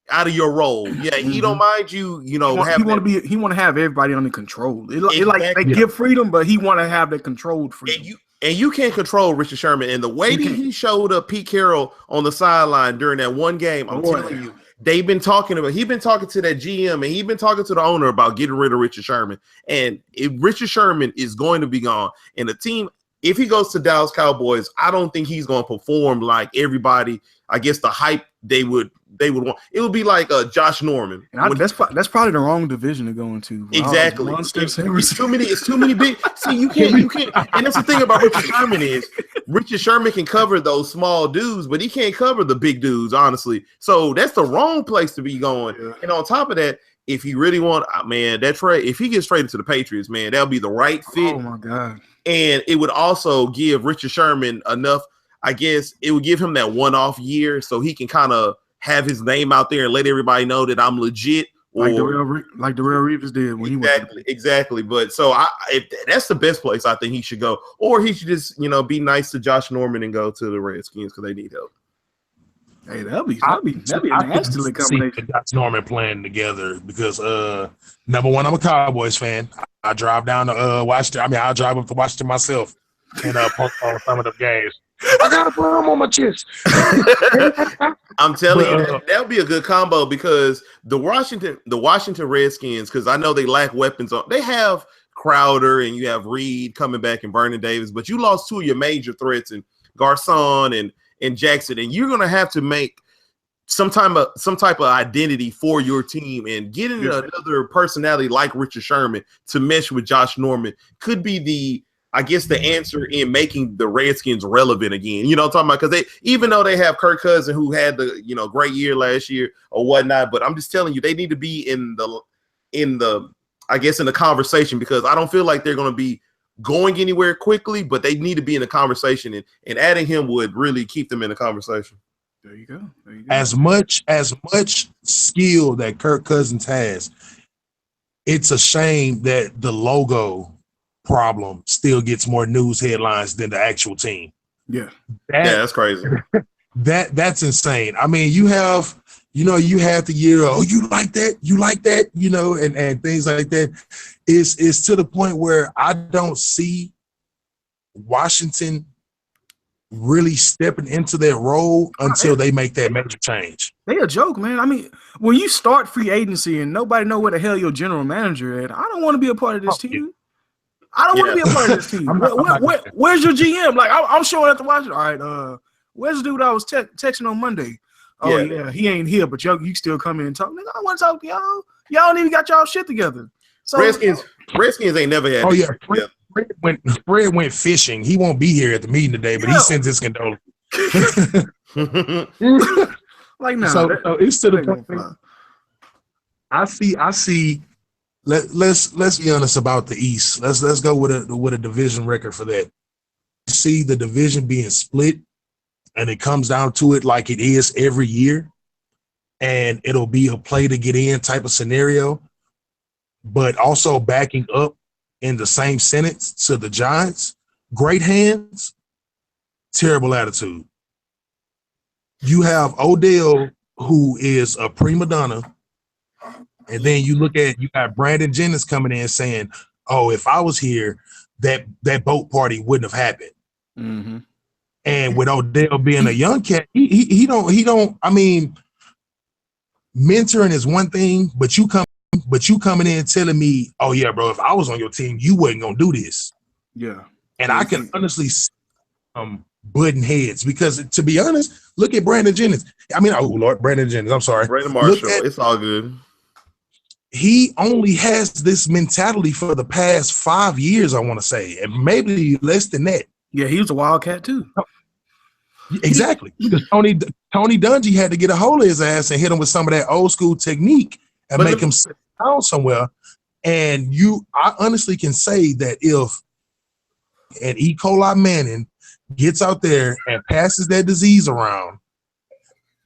out of your role. Yeah, he don't mind you. He want to have everybody under control. It like they give freedom, but he want to have that controlled freedom. And you can't control Richard Sherman. And the way that he showed up Pete Carroll on the sideline during that one game, I'm telling you, he's been talking to that GM, and he's been talking to the owner about getting rid of Richard Sherman. And if Richard Sherman is going to be gone, and the team, if he goes to Dallas Cowboys, I don't think he's going to perform like everybody. I guess the hype they would want. It would be like Josh Norman. And that's probably the wrong division to go into. Exactly. It's too many big. See, you can't. And that's the thing about Richard Sherman is Richard Sherman can cover those small dudes, but he can't cover the big dudes, honestly. So that's the wrong place to be going. Yeah. And on top of that, if he really want, that trade, if he gets traded to the Patriots, man, that'll be the right fit. Oh my God. And it would also give Richard Sherman enough, I guess it would give him that one-off year so he can kind of have his name out there and let everybody know that I'm legit. Like Darrelle Reeves did when he went. Exactly. But so that's the best place I think he should go. Or he should just, be nice to Josh Norman and go to the Redskins because they need help. Hey, that'd be a nasty combination. Josh Norman playing together because number one, I'm a Cowboys fan. I drive down to Washington. I drive up to Washington myself and post on some of the games. I got a bomb on my chest. I'm telling you, that would be a good combo because the Washington Redskins, because I know they lack weapons. They have Crowder and you have Reed coming back and Vernon Davis, but you lost two of your major threats in Garcon and Jackson, and you're gonna have to make some type of identity for your team, and getting another personality like Richard Sherman to mesh with Josh Norman could be the answer in making the Redskins relevant again. You know what I'm talking about? Because even though they have Kirk Cousins who had the great year last year or whatnot, but I'm just telling you they need to be in the conversation, because I don't feel like they're going to be going anywhere quickly, but they need to be in the conversation, and adding him would really keep them in the conversation. There you go. As much skill that Kirk Cousins has, it's a shame that the logo problem still gets more news headlines than the actual team. Yeah. That's crazy. That's insane. I mean, you have the year, oh, you like that, and things like that. It's to the point where I don't see Washington really stepping into their role until they make that major change. They a joke, man. I mean, when you start free agency and nobody know where the hell your general manager at, I don't want to be a part of this team. I don't want to be a part of this team. Where's your GM? Like, I'm showing up to watch it. All right, where's the dude I was texting on Monday? Oh, yeah, he ain't here, but you still come in and talk. Nigga, I want to talk to y'all. Y'all don't even got y'all shit together. So Redskins ain't never had. Oh, yeah. Fred went fishing. He won't be here at the meeting today, but he sends his condolences. Like, no. So it's to the point. I see let's be honest about the East. Let's go with a division record for that. See the division being split, and it comes down to it like it is every year, and it'll be a play to get in type of scenario, but also backing up in the same sentence to the Giants. Great hands, terrible attitude. You have Odell, who is a prima donna, and then you got Brandon Jennings coming in saying, "Oh, if I was here, that boat party wouldn't have happened." Mm-hmm. And with Odell being a young cat, he don't. I mean, mentoring is one thing, but you coming in telling me, "Oh yeah, bro, if I was on your team, you wasn't gonna do this." Yeah, and I can honestly butting heads because, to be honest, look at Brandon Jennings. I mean, oh Lord, Brandon Jennings. I'm sorry, Brandon Marshall. It's all good. He only has this mentality for the past 5 years, I want to say, and maybe less than that. Yeah, he was a Wildcat too. Exactly. Because Tony Dungy had to get a hold of his ass and hit him with some of that old school technique and make him sit down somewhere. And I honestly can say that if an E. coli Manning gets out there and passes that disease around,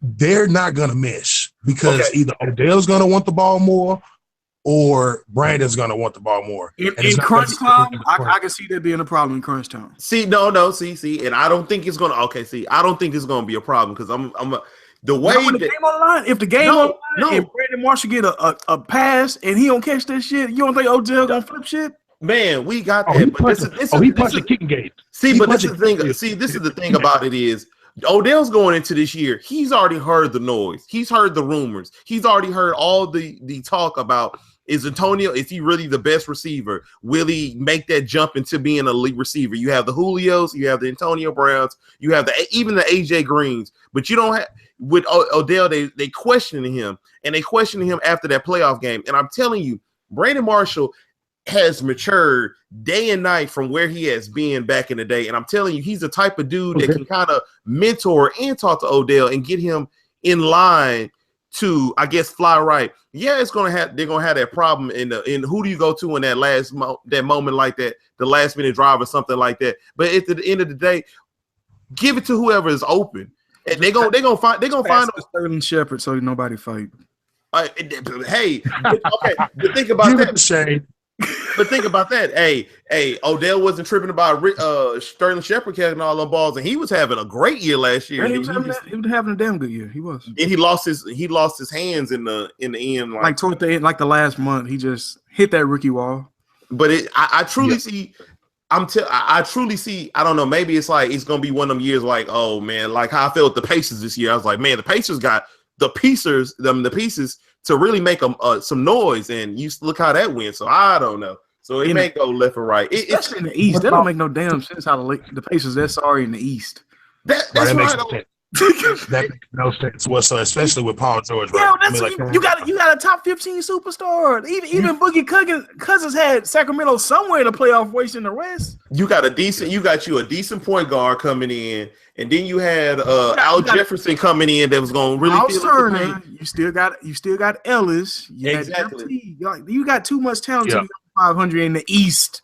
they're not going to mesh because either Odell's going to want the ball more or Brandon's going to want the ball more. In crunch time, I can see that being a problem in crunch time. See, and I don't think it's going to. I don't think it's going to be a problem because the way the game on the line. If the game on the line and Brandon Marshall get a pass and he don't catch that shit, you don't think Odell gonna flip shit? Man, we got that. He punched the kicking game. See, but this is the thing. See, this is the thing about it is Odell's going into this year. He's already heard the noise. He's heard the rumors. He's already heard all the talk about. Is he really the best receiver? Will he make that jump into being an elite receiver? You have the Julios, you have the Antonio Browns, you have even the AJ Greens, but you don't have with Odell. They questioning him, and they questioning him after that playoff game. And I'm telling you, Brandon Marshall has matured day and night from where he has been back in the day. And I'm telling you, he's the type of dude that can kind of mentor and talk to Odell and get him in line to, I guess, fly right. Yeah, they're gonna have that problem in who do you go to in that that moment like that, the last minute drive or something like that. But at the end of the day, give it to whoever is open, and they're gonna find Sterling Shepard so nobody fight. Hey, okay, but think about that. But think about that. Hey, Odell wasn't tripping about Sterling Shepard catching all them balls, and he was having a great year last year. He was having a damn good year. He was. And he lost his hands in the end, like toward the end, like the last month. He just hit that rookie wall. But I truly see. I truly see. I don't know. Maybe it's like it's gonna be one of them years. Like, oh man, like how I felt with the Pacers this year. I was like, man, the Pacers got the pieces to really make some noise, and you look how that went. So I don't know. So it may go left or right. Especially in the East. That don't make no damn sense how the Pacers they're sorry in the East. That's that makes no sense whatsoever, especially with Paul George. Right? Yeah, you got a top 15 superstar. Even Boogie Cousins had Sacramento somewhere in the playoff race in the West. You got a decent point guard coming in, and then you had Al Jefferson coming in that was going to really you still got Ellis. Exactly. You got too much talent to be 500 in the East.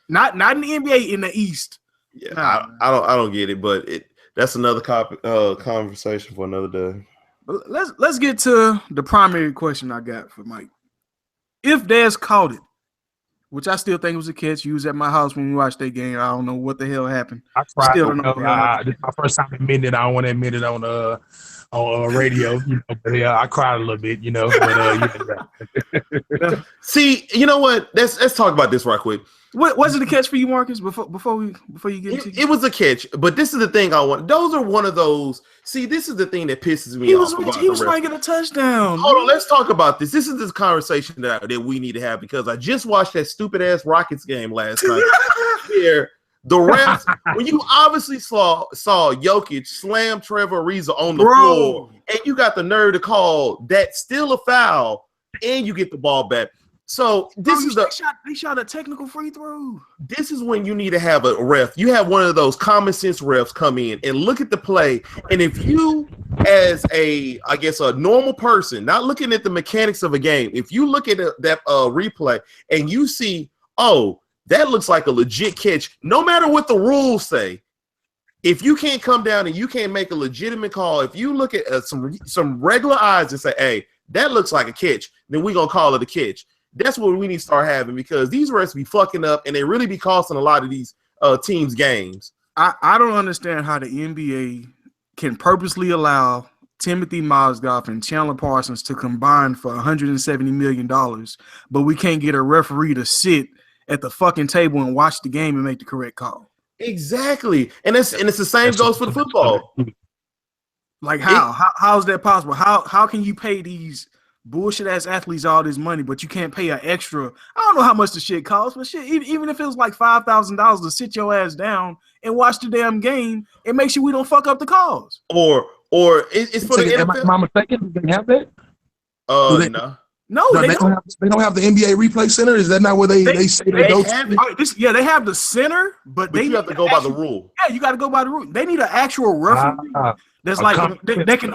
Not in the NBA, in the East. Yeah, I don't get it, but that's another conversation for another day. But let's get to the primary question I got for Mike. If Dez caught it, which I still think was a catch, you was at my house when we watched that game. I don't know what the hell happened. I cried. Still don't know. This is my first time admitting it. I don't want to admit it on radio. But yeah, I cried a little bit. But see, you know what? Let's talk about this right quick. What was it a catch for you, Marcus? Before you get into it was a catch, but this is the thing I want. Those are one of those. See, this is the thing that pisses me off. He was trying to get a touchdown. Hold on, let's talk about this. This is this conversation that we need to have because I just watched that stupid ass Rockets game last night. Here, the refs, when you obviously saw Jokic slam Trevor Ariza on the floor, and you got the nerve to call that still a foul, and you get the ball back. So they shot a technical free throw. This is when you need to have a ref. You have one of those common sense refs come in and look at the play. And if you as a normal person, not looking at the mechanics of a game, if you look at that replay and you see, oh, that looks like a legit catch, no matter what the rules say, if you can't come down and you can't make a legitimate call, if you look at some regular eyes and say, hey, that looks like a catch, then we're going to call it a catch. That's what we need to start having, because these refs be fucking up and they really be costing a lot of these teams games. I don't understand how the NBA can purposely allow Timothy Mozgov and Chandler Parsons to combine for $170 million, but we can't get a referee to sit at the fucking table and watch the game and make the correct call. Exactly. And it's the same goes for the football. Like how is that possible? How can you pay these bullshit ass athletes all this money, but you can't pay an extra? I don't know how much the shit costs, but shit, even if it was like $5,000 to sit your ass down and watch the damn game, it makes sure we don't fuck up the calls. Or it's for the NFL. Am I mistaken? Do they have that? No. No, they don't have the NBA replay center. Is that not where they say they go? They have the center, but you have to go by the rule. Yeah, you got to go by the rule. They need an actual referee that's like they can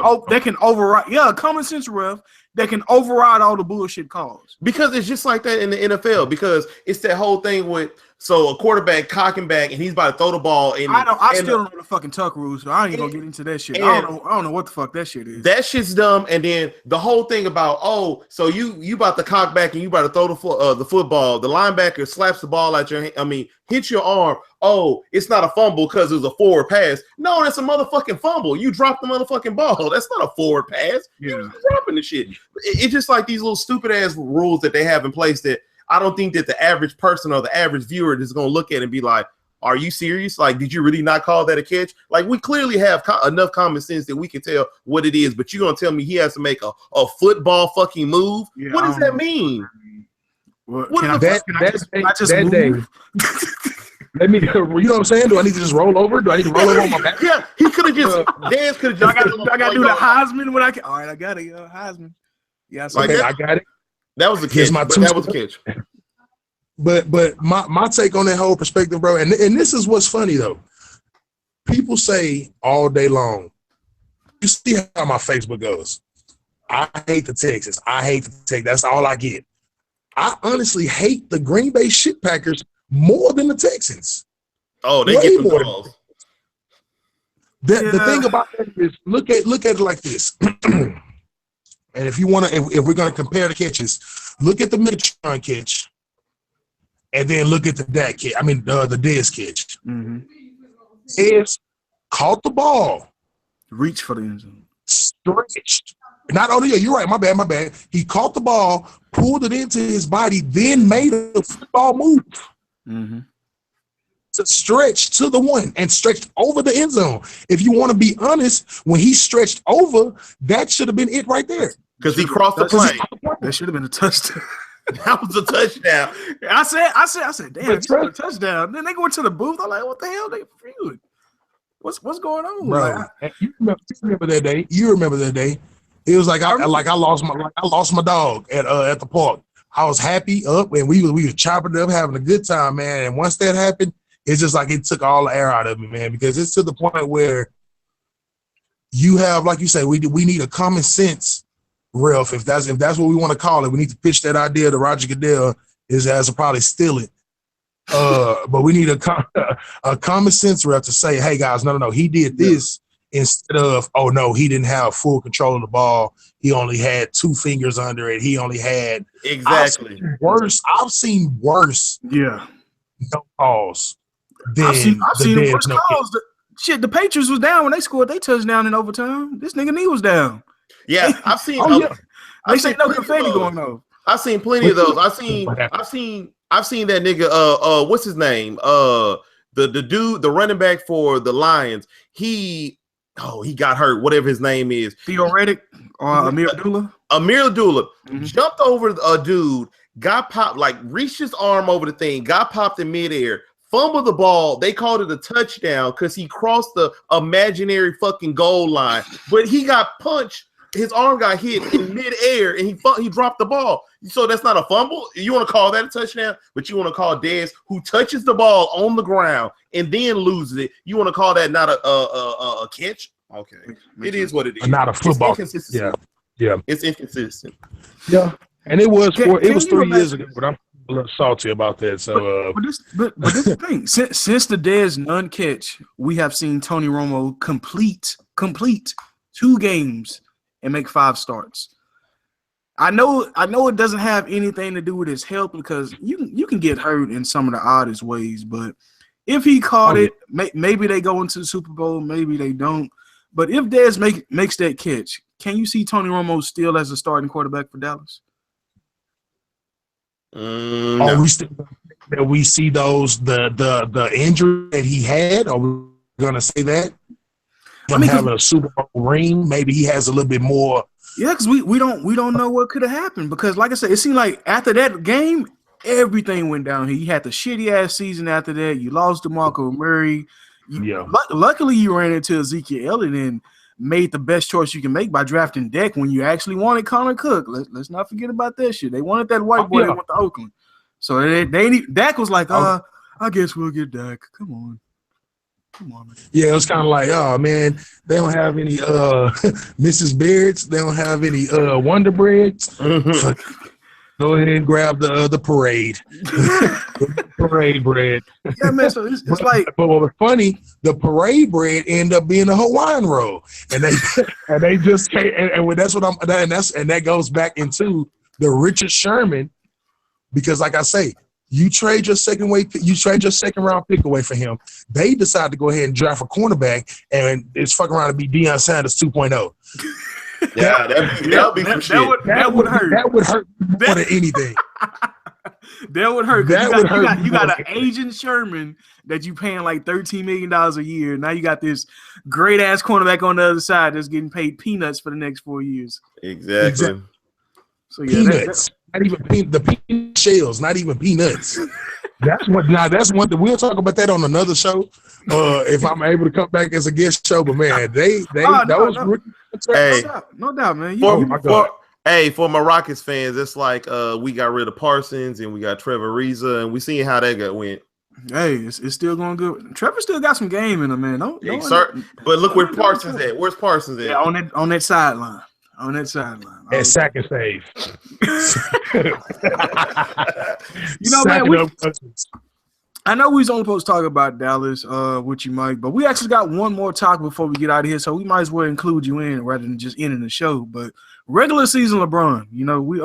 override. Yeah, a common sense ref that can override all the bullshit calls. Because it's just like that in the NFL. Because it's that whole thing with a quarterback cocking back and he's about to throw the ball. I still don't know the fucking tuck rules, so I ain't even gonna get into that shit. I don't know what the fuck that shit is. That shit's dumb. And then the whole thing about so you about to cock back and you about to throw the football. The linebacker slaps the ball at hits your arm. Oh, it's not a fumble because it was a forward pass. No, that's a motherfucking fumble. You dropped the motherfucking ball. That's not a forward pass. Yeah. You're dropping the shit. It's just like these little stupid ass rules that they have in place that I don't think that the average person or the average viewer is going to look at and be like, are you serious? Like, did you really not call that a catch? Like, we clearly have enough common sense that we can tell what it is, but you're going to tell me he has to make a football fucking move? Yeah, what does that mean? Well, that day. Let me, you know what I'm saying? Do I need to just roll over? Do I need to roll over on my back? Yeah, he could have just, Dance could have just. I got to do the Heisman when I can. All right, I got it. Heisman. Yeah, so okay, I got it. That was the catch. That was a catch. But my take on that whole perspective, bro, and this is what's funny though. People say all day long, you see how my Facebook goes. I hate the Texans. I hate the Texans. That's all I get. I honestly hate the Green Bay shit Packers more than the Texans. Oh, they get the calls. The thing about that is look at it like this. And if you want to, if we're going to compare the catches, look at the Megatron catch, and then look at the Dak catch. I mean, the Dez catch. Mm-hmm. Dez caught the ball, reach for the end zone, stretched. Not only you're right. My bad. He caught the ball, pulled it into his body, then made a football move. Mm-hmm. To stretch to the one and stretched over the end zone. If you want to be honest, when he stretched over, that should have been it right there. Because he crossed the plane. That should have been a touchdown. That was a touchdown. I said, damn, it's a touchdown. Then they go into the booth. I'm like, what the hell? They feeling? What's going on, bro? Like, you remember that day? You remember that day? It was like I lost my dog at the park. I was happy up, and we was chopping it up, having a good time, man. And once that happened, it's just like it took all the air out of me, man. Because it's to the point where you have, like you say, we need a common sense ref, if that's what we want to call it. We need to pitch that idea to Roger Goodell. His ass will probably steal it. But we need a common sense ref to say, hey guys, no, he did this, instead of, oh no, he didn't have full control of the ball. He only had 2 fingers under it. He only had exactly I've seen worse. Yeah, no calls. I've seen worse calls. Shit, the Patriots was down when they scored their touchdown in overtime. This nigga knee was down. Yeah, I've seen. They say no confetti going off. I've seen plenty of those. I've seen that nigga. What's his name? The dude, the running back for the Lions. He got hurt. Whatever his name is. Theo Reddick or Amir Abdullah. Amir Abdullah jumped over a dude, got popped, like reached his arm over the thing, got popped in midair. Fumbled the ball. They called it a touchdown because he crossed the imaginary fucking goal line. But he got punched. His arm got hit in midair, and he dropped the ball. So that's not a fumble. You want to call that a touchdown? But you want to call Dez, who touches the ball on the ground and then loses it. You want to call that not a catch? Okay. Makes It is sense. what it is. But not a football. It's inconsistency. Yeah. It's inconsistent. Yeah. And it was Can you 3 years imagine ago, but I'm a little salty about that. So But this is the thing. Since the Dez none catch, we have seen Tony Romo complete 2 games and make 5 starts. I know it doesn't have anything to do with his health because you can get hurt in some of the oddest ways, but if he caught it, maybe they go into the Super Bowl, maybe they don't. But if Dez makes that catch, can you see Tony Romo still as a starting quarterback for Dallas? are we still that we see those the injury that he had? Are we gonna say that? Him having a Super Bowl ring, maybe he has a little bit more. Yeah, because we don't know what could have happened because, like I said, it seemed like after that game, everything went down. He had the shitty ass season after that. You lost DeMarco Murray. Luckily, you ran into Ezekiel Elliott and made the best choice you can make by drafting Dak when you actually wanted Connor Cook. Let's not forget about that shit. They wanted that white boy that went to Oakland. So Dak was like, I guess we'll get Dak. Come on, man. Yeah, it was kind of like, oh man, they don't have any Mrs. Beards, they don't have any Wonder Breads. Go ahead and grab the parade. Parade bread. Yeah, man. So it's like, but what was funny, the parade bread ended up being a Hawaiian roll, and they just can't. And that's what that goes back into the Richard Sherman, because like I say, you trade your second round pick away for him. They decide to go ahead and draft a cornerback, and it's fucking around to be Deion Sanders 2.0. Yeah, that would hurt. That would hurt more than anything. That would hurt. You got an Asian Sherman that you paying like $13 million a year. Now you got this great ass cornerback on the other side that's getting paid peanuts for the next 4 years. Exactly. So yeah, peanuts. Not even the peanut shells. Not even peanuts. That's one. We'll talk about that on another show. If I'm able to come back as a guest show, but man, no doubt, man. For my Rockets fans, it's like we got rid of Parsons and we got Trevor Ariza, and we seen how that went. Hey, it's still going good. Trevor still got some game in him, man. But look where Parsons at. Where's Parsons at? Yeah, on that sideline. On that sideline. At sack and save. Man, I know we was only supposed to talk about Dallas with you, Mike, but we actually got one more talk before we get out of here, so we might as well include you in rather than just ending the show. But regular season LeBron, we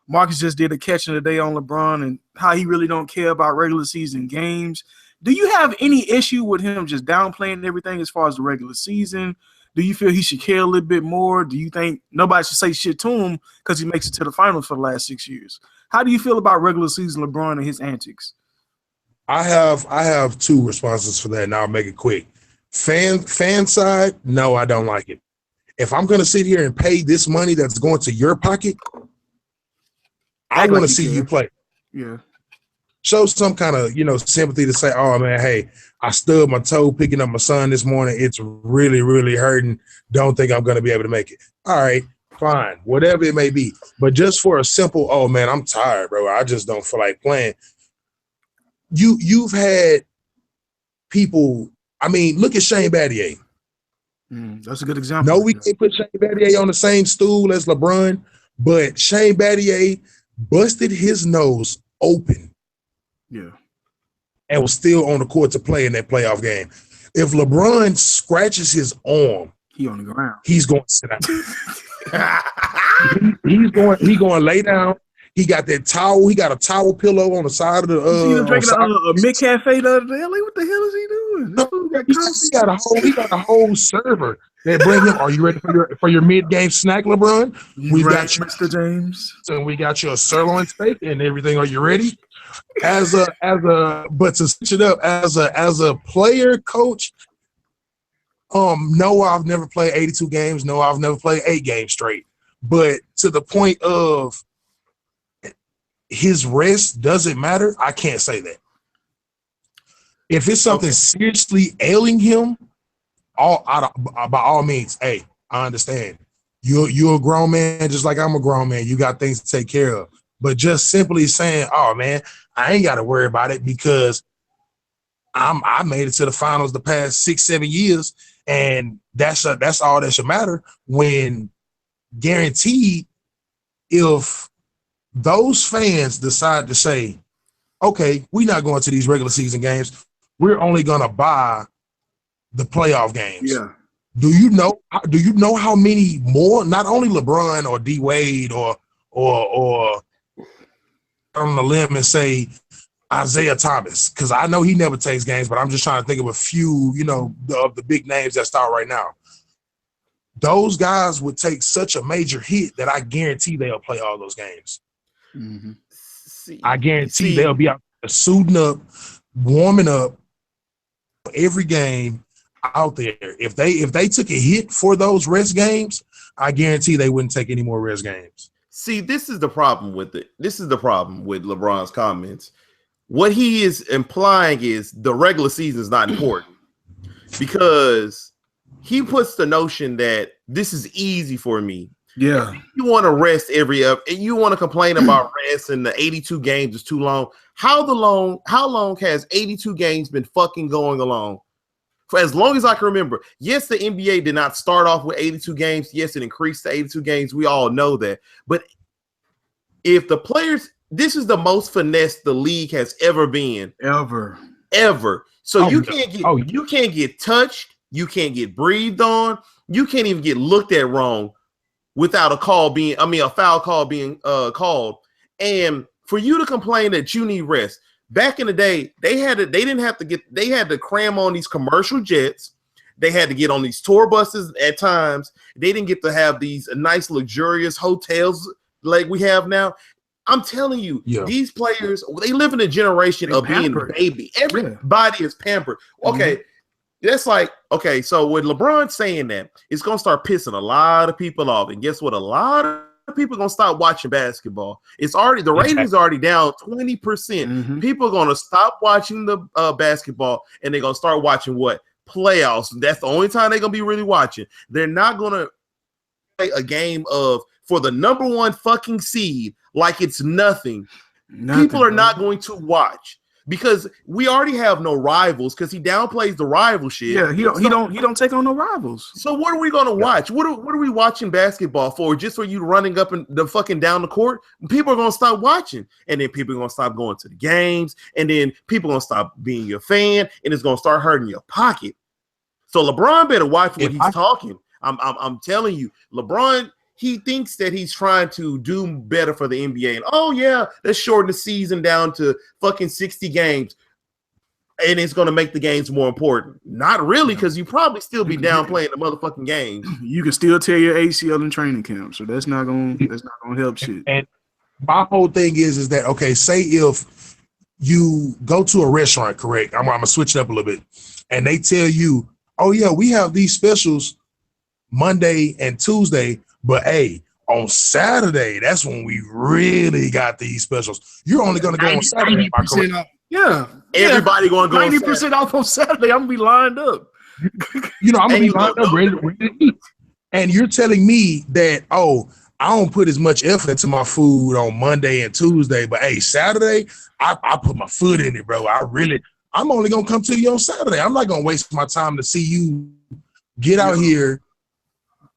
Marcus just did a catch of the day on LeBron and how he really don't care about regular season games. Do you have any issue with him just downplaying everything as far as the regular season? Do you feel he should care a little bit more? Do you think nobody should say shit to him because he makes it to the finals for the last 6 years? How do you feel about regular season LeBron and his antics? I have 2 responses for that, and I'll make it quick. Fan side, no, I don't like it. If I'm going to sit here and pay this money that's going to your pocket, I want to see you play. Yeah. Show some kind of, sympathy to say, oh, man, hey, I stubbed my toe picking up my son this morning. It's really, really hurting. Don't think I'm going to be able to make it. All right, fine, whatever it may be. But just for a simple, oh, man, I'm tired, bro. I just don't feel like playing. You've had people, look at Shane Battier. That's a good example. No, we can't put Shane Battier on the same stool as LeBron, but Shane Battier busted his nose open. Yeah. And was still on the court to play in that playoff game. If LeBron scratches his arm, he on the ground. He's going to sit down. He's going to lay down. He got that towel. He got a towel pillow on the side of the. He's drinking a McCafe the other day. Like, what the hell is he doing? He got a whole server that bring him. Are you ready for your mid-game snack, LeBron? We've got you, Mr. James. So we got you a sirloin steak and everything. Are you ready? But to switch it up as a player, coach. No, I've never played 82 games. No, I've never played 8 games straight. But to the point of his rest doesn't matter, I can't say that. If it's something seriously ailing him, by all means, hey, I understand. You're a grown man just like I'm a grown man. You got things to take care of. But just simply saying, oh, man, I ain't got to worry about it because I made it to the finals the past 6-7 years, And that's all that should matter when guaranteed if those fans decide to say, okay, we're not going to these regular season games. We're only going to buy the playoff games. Yeah. Do you know how many more, not only LeBron or D Wade or on the limb and say Isaiah Thomas, because I know he never takes games, but I'm just trying to think of a few, of the big names that start right now. Those guys would take such a major hit that I guarantee they'll play all those games. Mm-hmm. I guarantee they'll be out there suiting up, warming up every game out there. If they took a hit for those rest games, I guarantee they wouldn't take any more rest games. See, this is the problem with it. This is the problem with LeBron's comments. What he is implying is the regular season is not important because he puts the notion that this is easy for me. Yeah. You want to rest you want to complain about rest and the 82 games is too long. How long has 82 games been fucking going along? For as long as I can remember. Yes, the NBA did not start off with 82 games. Yes, it increased to 82 games. We all know that. But if the players, this is the most finesse the league has ever been. Ever. So you can't get touched. You can't get breathed on. You can't even get looked at wrong without a foul call being called. And for you to complain that you need rest. Back in the day, they had to cram on these commercial jets. They had to get on these tour buses at times. They didn't get to have these nice, luxurious hotels like we have now. I'm telling you, These players, they live in a generation of pampered. Being baby. Everybody is pampered. Okay, that's like, okay, so with LeBron saying that, it's going to start pissing a lot of people off. And guess what? A lot of people are going to stop watching basketball. The ratings are already down 20%. Mm-hmm. People are going to stop watching the basketball, and they're going to start watching what? Playoffs. That's the only time they're going to be really watching. They're not going to play a game for the number one fucking seed like it's nothing. People are not going to watch because we already have no rivals because he downplays the rival shit. Yeah, he don't take on no rivals. So what are we going to watch? What are we watching basketball for? Just for you running up and the fucking down the court? People are going to stop watching, and then people are going to stop going to the games, and then people are going to stop being your fan, and it's going to start hurting your pocket. So LeBron better watch what he's talking. I'm telling you, LeBron. He thinks that he's trying to do better for the NBA. And, let's shorten the season down to fucking 60 games. And it's going to make the games more important. Not really, because you probably still be downplaying the motherfucking games. You can still tear your ACL in training camp. So that's not going to help shit. And my whole thing is that, okay, say if you go to a restaurant, correct? I'm going to switch it up a little bit. And they tell you, oh, yeah, we have these specials Monday and Tuesday. But hey, on Saturday, that's when we really got these specials. You're only going to go on Saturday. Everybody going to go 90% off on Saturday. I'm going to be lined up. I'm going to be lined up ready to eat. And you're telling me that, I don't put as much effort into my food on Monday and Tuesday, but hey, Saturday, I put my foot in it, bro. I'm only going to come to you on Saturday. I'm not going to waste my time to see you get out here.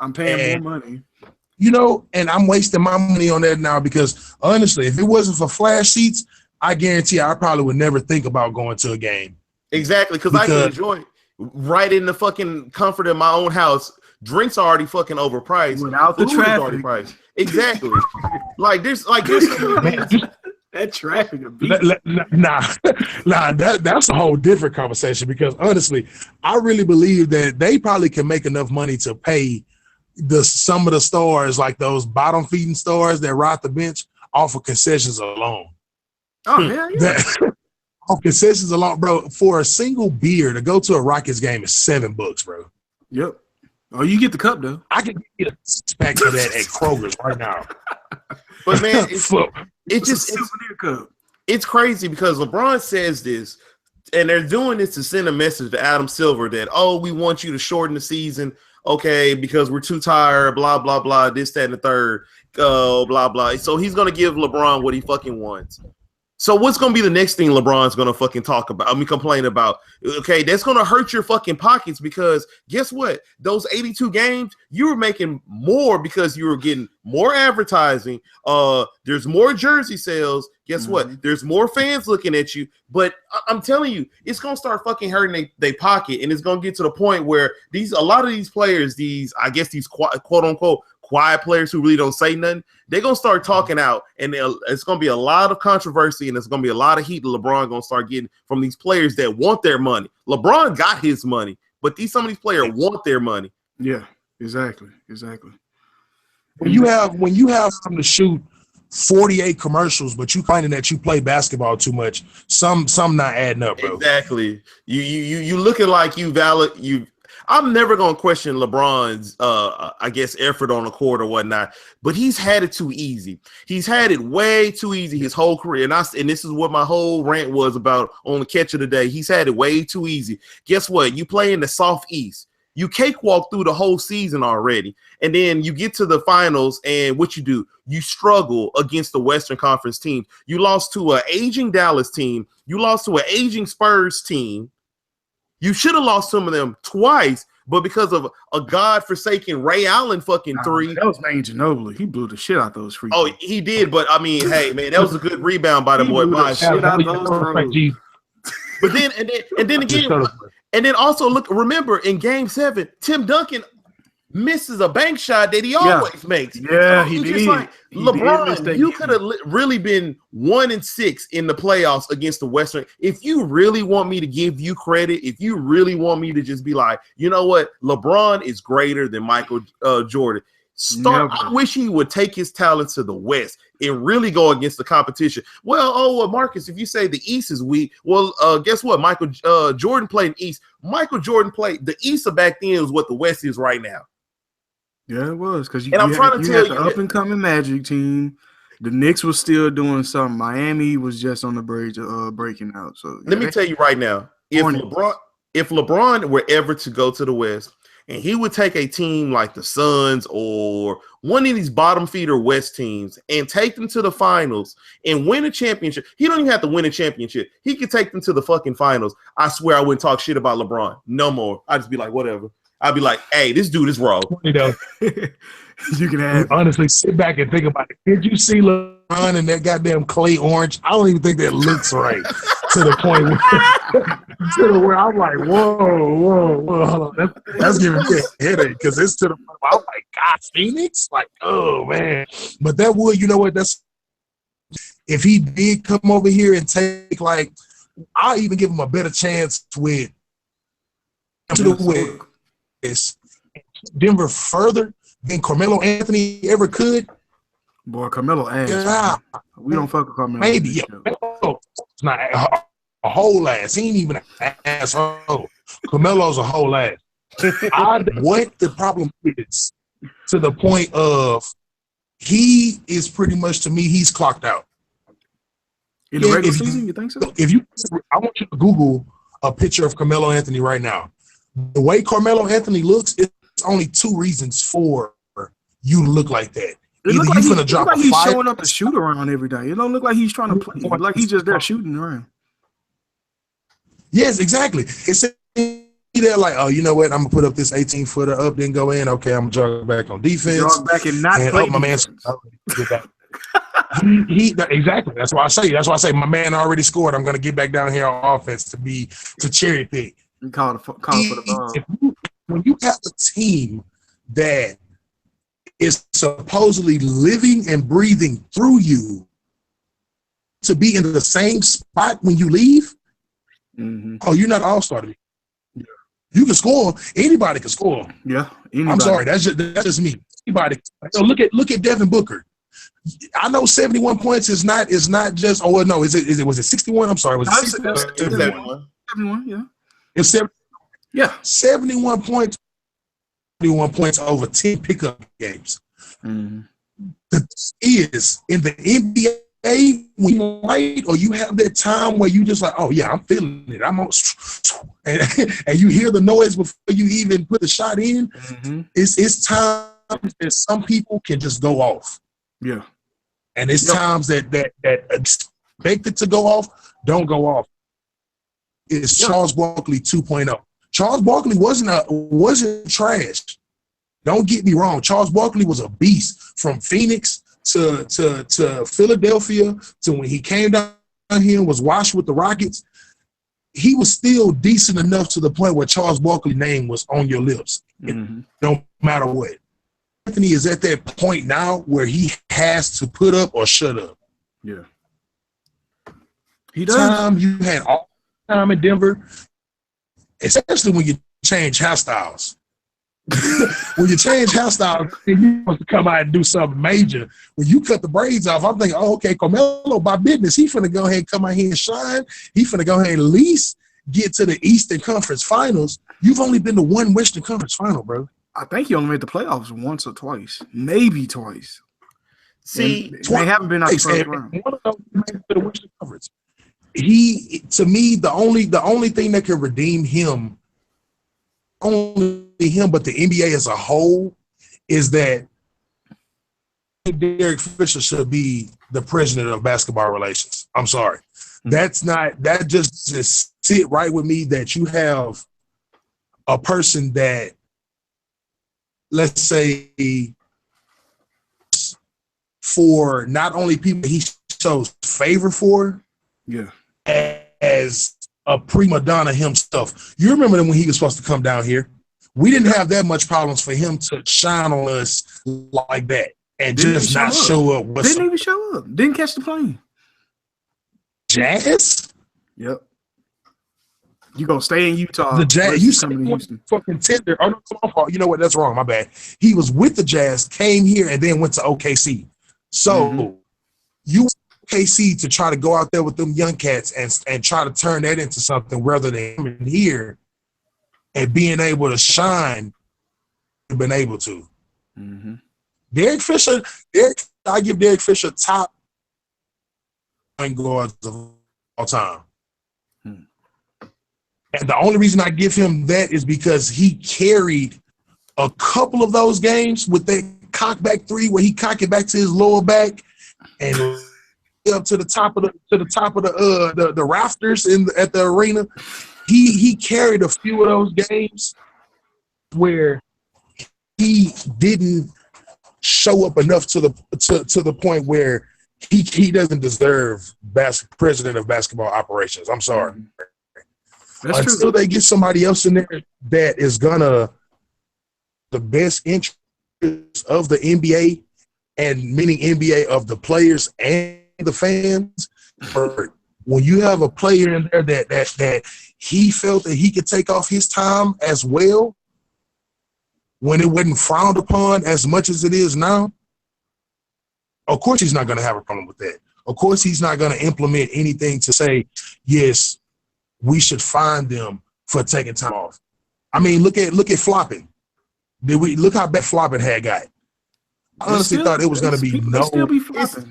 I'm paying more money. And I'm wasting my money on that now because honestly, if it wasn't for flash seats, I guarantee I probably would never think about going to a game. Exactly, because I can enjoy it right in the fucking comfort of my own house. Drinks are already fucking overpriced. Without the traffic. Exactly. there's that traffic. That's a whole different conversation because honestly, I really believe that they probably can make enough money to pay some of the stars, like those bottom feeding stars that ride the bench, off of concessions alone. Oh yeah. Off concessions alone, bro. For a single beer to go to a Rockets game is $7, bro. Yep. Oh, you get the cup though. I can get a pack of that at Kroger's right now. But man, it's crazy because LeBron says this, and they're doing this to send a message to Adam Silver that we want you to shorten the season. Okay, because we're too tired, blah, blah, blah, this, that, and the third, blah, blah. So he's going to give LeBron what he fucking wants. So what's going to be the next thing LeBron's going to fucking talk about? Complain about. Okay, that's going to hurt your fucking pockets because guess what? Those 82 games, you were making more because you were getting more advertising. There's more jersey sales. Guess what? There's more fans looking at you. But I'm telling you, it's going to start fucking hurting their pocket, and it's going to get to the point where a lot of these players, these quote unquote quiet players who really don't say nothing, they're going to start talking out, and it's going to be a lot of controversy, and it's going to be a lot of heat that LeBron going to start getting from these players that want their money. LeBron got his money, but some of these players want their money. Yeah, exactly. When you have them to shoot 48 commercials, but you finding that you play basketball too much, some not adding up, bro. Exactly. You looking like you. I'm never gonna question LeBron's I guess effort on the court or whatnot, but he's had it too easy. He's had it way too easy his whole career. And this is what my whole rant was about on the catch of the day. He's had it way too easy. Guess what? You play in the soft East. You cakewalk through the whole season already. And then you get to the finals, and what you do? You struggle against the Western Conference team. You lost to an aging Dallas team. You lost to an aging Spurs team. You should have lost some of them twice, but because of a godforsaken Ray Allen fucking three. That was Manu Ginobili. He blew the shit out those free throws. He did, but I mean, hey, man, that was a good rebound by the boy. But then also remember in Game 7, Tim Duncan misses a bank shot that he always makes. Yeah, he did. Like, LeBron, you could have really been 1-6 in the playoffs against the Western. If you really want me to give you credit, if you really want me to just be like, you know what, LeBron is greater than Michael Jordan. I wish he would take his talents to the West and really go against the competition. Well, Marcus, if you say the East is weak, well, guess what? Michael Jordan played in East. Michael Jordan played the East of back then is what the West is right now. Yeah, it was because you I'm trying to tell you, the up and coming Magic team. The Knicks was still doing something. Miami was just on the bridge of breaking out. So let me tell you right now, if LeBron were ever to go to the West, and he would take a team like the Suns or one of these bottom feeder West teams and take them to the finals and win a championship. He don't even have to win a championship. He could take them to the fucking finals. I swear I wouldn't talk shit about LeBron no more. I'd just be like, whatever. I'd be like, hey, this dude is wrong. You know, you can have honestly sit back and think about it. Did you see LeBron and that goddamn clay orange? I don't even think that looks right to the point where I'm like, whoa, hold on. That's giving me a headache because it's to the point where I'm like, God, Phoenix? Like, oh, man. But that would, you know what, if he did come over here and take, like, I'll even give him a better chance with to the West. Denver further than Carmelo Anthony ever could. Boy, Carmelo ass. Yeah. We don't fuck with Carmelo. Maybe, yeah. It's not a whole ass. He ain't even an asshole. Carmelo's a whole ass. What the problem is to the point of he is pretty much, to me, he's clocked out. In the regular season, you think so? I want you to Google a picture of Carmelo Anthony right now. The way Carmelo Anthony looks, it's only two reasons for you to look like that. Either like you're gonna drop like a he's fight. showing up to shoot around every day. It don't look like he's trying to play. Like he's just there shooting around. Yes, exactly. It's there like, oh, you know what? I'm gonna put up this 18-footer up, then go in. Okay, I'm gonna jog back on defense. Jog back and not play. My man. Exactly. That's why I say my man already scored. I'm gonna get back down here on offense to cherry pick. Call for the ball. When you have a team that is supposedly living and breathing through you to be in the same spot when you leave, oh, you're not all-star to me. Yeah. You can score. Anybody can score. Yeah. Anybody. I'm sorry. That's just me. Anybody. So look at Devin Booker. I know 71 points is not just. Oh no, was it 61? I'm sorry. Was it 61? 71. Yeah. It's 71 points. 71 points over 10 pickup games. The is in the NBA when you light or you have that time where you just like, oh yeah, I'm feeling it. I'm on, and you hear the noise before you even put the shot in. It's time that some people can just go off. Yeah, and it's times that expected to go off don't go off. It's Charles Barkley 2.0. Charles Barkley wasn't trash. Don't get me wrong. Charles Barkley was a beast from Phoenix to Philadelphia to when he came down here and was washed with the Rockets. He was still decent enough to the point where Charles Barkley's name was on your lips. No matter what. Anthony is at that point now where he has to put up or shut up. Yeah. He does. You had all the time in Denver, especially when you change hairstyles. When you change hairstyles, you're supposed to come out and do something major. When you cut the braids off, I'm thinking, oh, okay, Carmelo, by business, he finna go ahead and come out here and shine. He finna go ahead and at least get to the Eastern Conference Finals. You've only been to one Western Conference Final, bro. I think he only made the playoffs once or twice, maybe twice. See, they haven't been out the first round. One of those made it to the Western Conference. He, to me, the only thing that can redeem him, only him, but the NBA as a whole, is that Derek Fisher should be the president of basketball relations. I'm sorry. That just sit right with me that you have a person that, let's say, for not only people he shows favor for, as a prima donna himself. You remember when he was supposed to come down here? We didn't have that much problems for him to shine on us like that and just not show up. Didn't even show up. Didn't catch the plane. Jazz? Yep. You gonna stay in Utah? The Jazz. You said fucking tender. Oh no, you know what? That's wrong. My bad. He was with the Jazz, came here, and then went to OKC. So you OKC to try to go out there with them young cats and try to turn that into something rather than coming here and being able to shine. Been able to. Derek Fisher. I give Derek Fisher top point guards of all time. And the only reason I give him that is because he carried a couple of those games with that cockback three where he cocked it back to his lower back and up to the top of the rafters at the arena. He carried a few of those games where he didn't show up enough to the point where he doesn't deserve president of basketball operations. I'm sorry. That's until true. they get somebody else in there that is gonna the best interest of the NBA and meaning NBA of the players and the fans. Or when you have a player in there that he felt that he could take off his time as well, when it wasn't frowned upon as much as it is now, of course he's not going to have a problem with that. Of course he's not going to implement anything to say, yes, we should fine them for taking time off. I mean, look at flopping. Look how bad flopping had got? I honestly thought it was going to be no.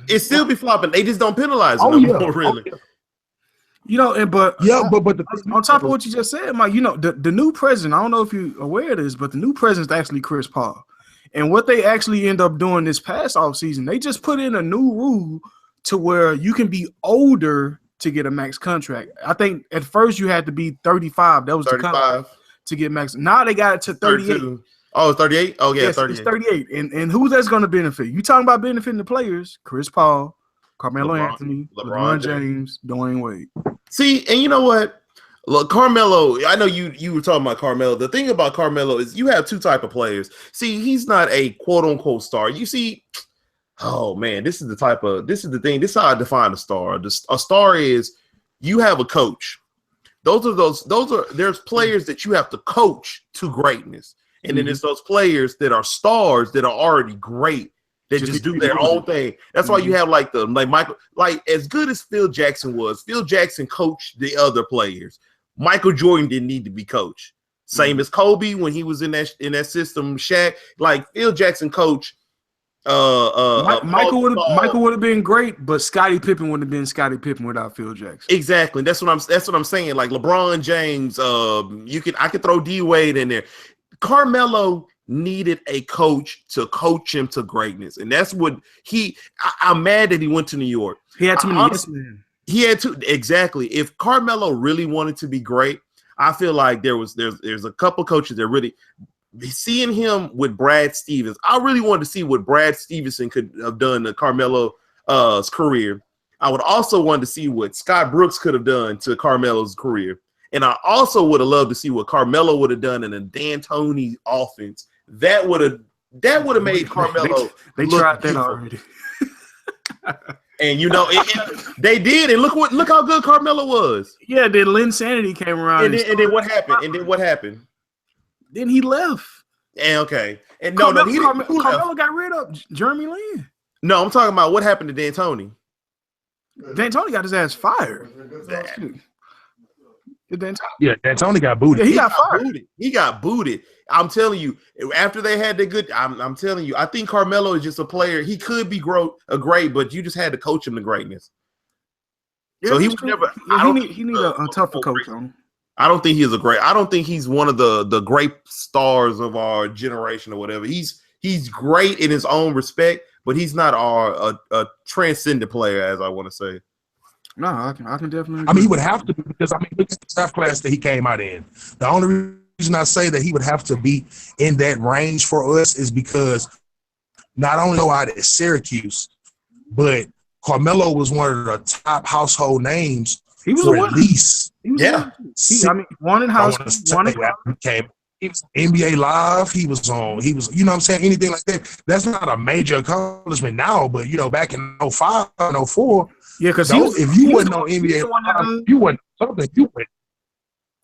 It's still be flopping. They just don't penalize them anymore, really. You know, but on top of what you just said, Mike, you know, the new president, I don't know if you're aware of this, but the new president is actually Chris Paul. And what they actually end up doing this past offseason, they just put in a new rule to where you can be older to get a max contract. I think at first you had to be 35. That was 35 the cutoff to get max. Now they got it to 38. 32. Oh, 38? Oh, yeah, yes, 38. It's 38. And who's that's going to benefit? You talking about benefiting the players? Chris Paul, Carmelo Anthony, LeBron James, Dwayne Wade. See, and you know what? Look, Carmelo, I know you were talking about Carmelo. The thing about Carmelo is you have two type of players. See, he's not a quote-unquote star. You see, oh, man, this is the thing. This is how I define a star. A star is you have a coach. There's players that you have to coach to greatness. And then there's those players that are stars that are already great. They just do their own thing. That's why you have like Michael, like as good as Phil Jackson was, Phil Jackson coached the other players. Michael Jordan didn't need to be coached. Same as Kobe when he was in that system. Shaq, like Phil Jackson coached. Michael would have been great, but Scottie Pippen would have been Scottie Pippen without Phil Jackson. Exactly. That's what I'm saying. Like LeBron James, I could throw D Wade in there. Carmelo needed a coach to coach him to greatness, and that's what I'm mad that he went to New York. He had too many yes men. He had to exactly. If Carmelo really wanted to be great, I feel like there's a couple coaches that really seeing him with Brad Stevens. I really wanted to see what Brad Stevenson could have done to Carmelo's career. I would also want to see what Scott Brooks could have done to Carmelo's career. And I also would have loved to see what Carmelo would have done in a D'Antoni offense. That would have made Carmelo. They tried that already. And they did, and look how good Carmelo was. Yeah, then Lynn Sanity came around, and then what happened? Then he left. And Carmelo got rid of Jeremy Lin. No, I'm talking about what happened to D'Antoni. D'Antoni got his ass fired. Yeah, D'Antoni got booted. Yeah, he got fired. He got booted. I'm telling you, after they had the good, I'm telling you, I think Carmelo is just a player. He could be great, but you just had to coach him to greatness. Yeah, so he would never. Yeah, he need a tougher coach on him. I don't think I don't think he's one of the great stars of our generation or whatever. He's great in his own respect, but he's not a transcendent player, as I want to say. No, I can definitely. I mean, he would have to, because look at the draft class that he came out in. The only reason I say that he would have to be in that range for us is because not only go out at Syracuse, but Carmelo was one of the top household names. He was for at least. One in high school. He was NBA Live. He was, you know what I'm saying? Anything like that. That's not a major accomplishment now, but, back in 05 and 04. Yeah, because if you wasn't on NBA Live, you wasn't something, you went.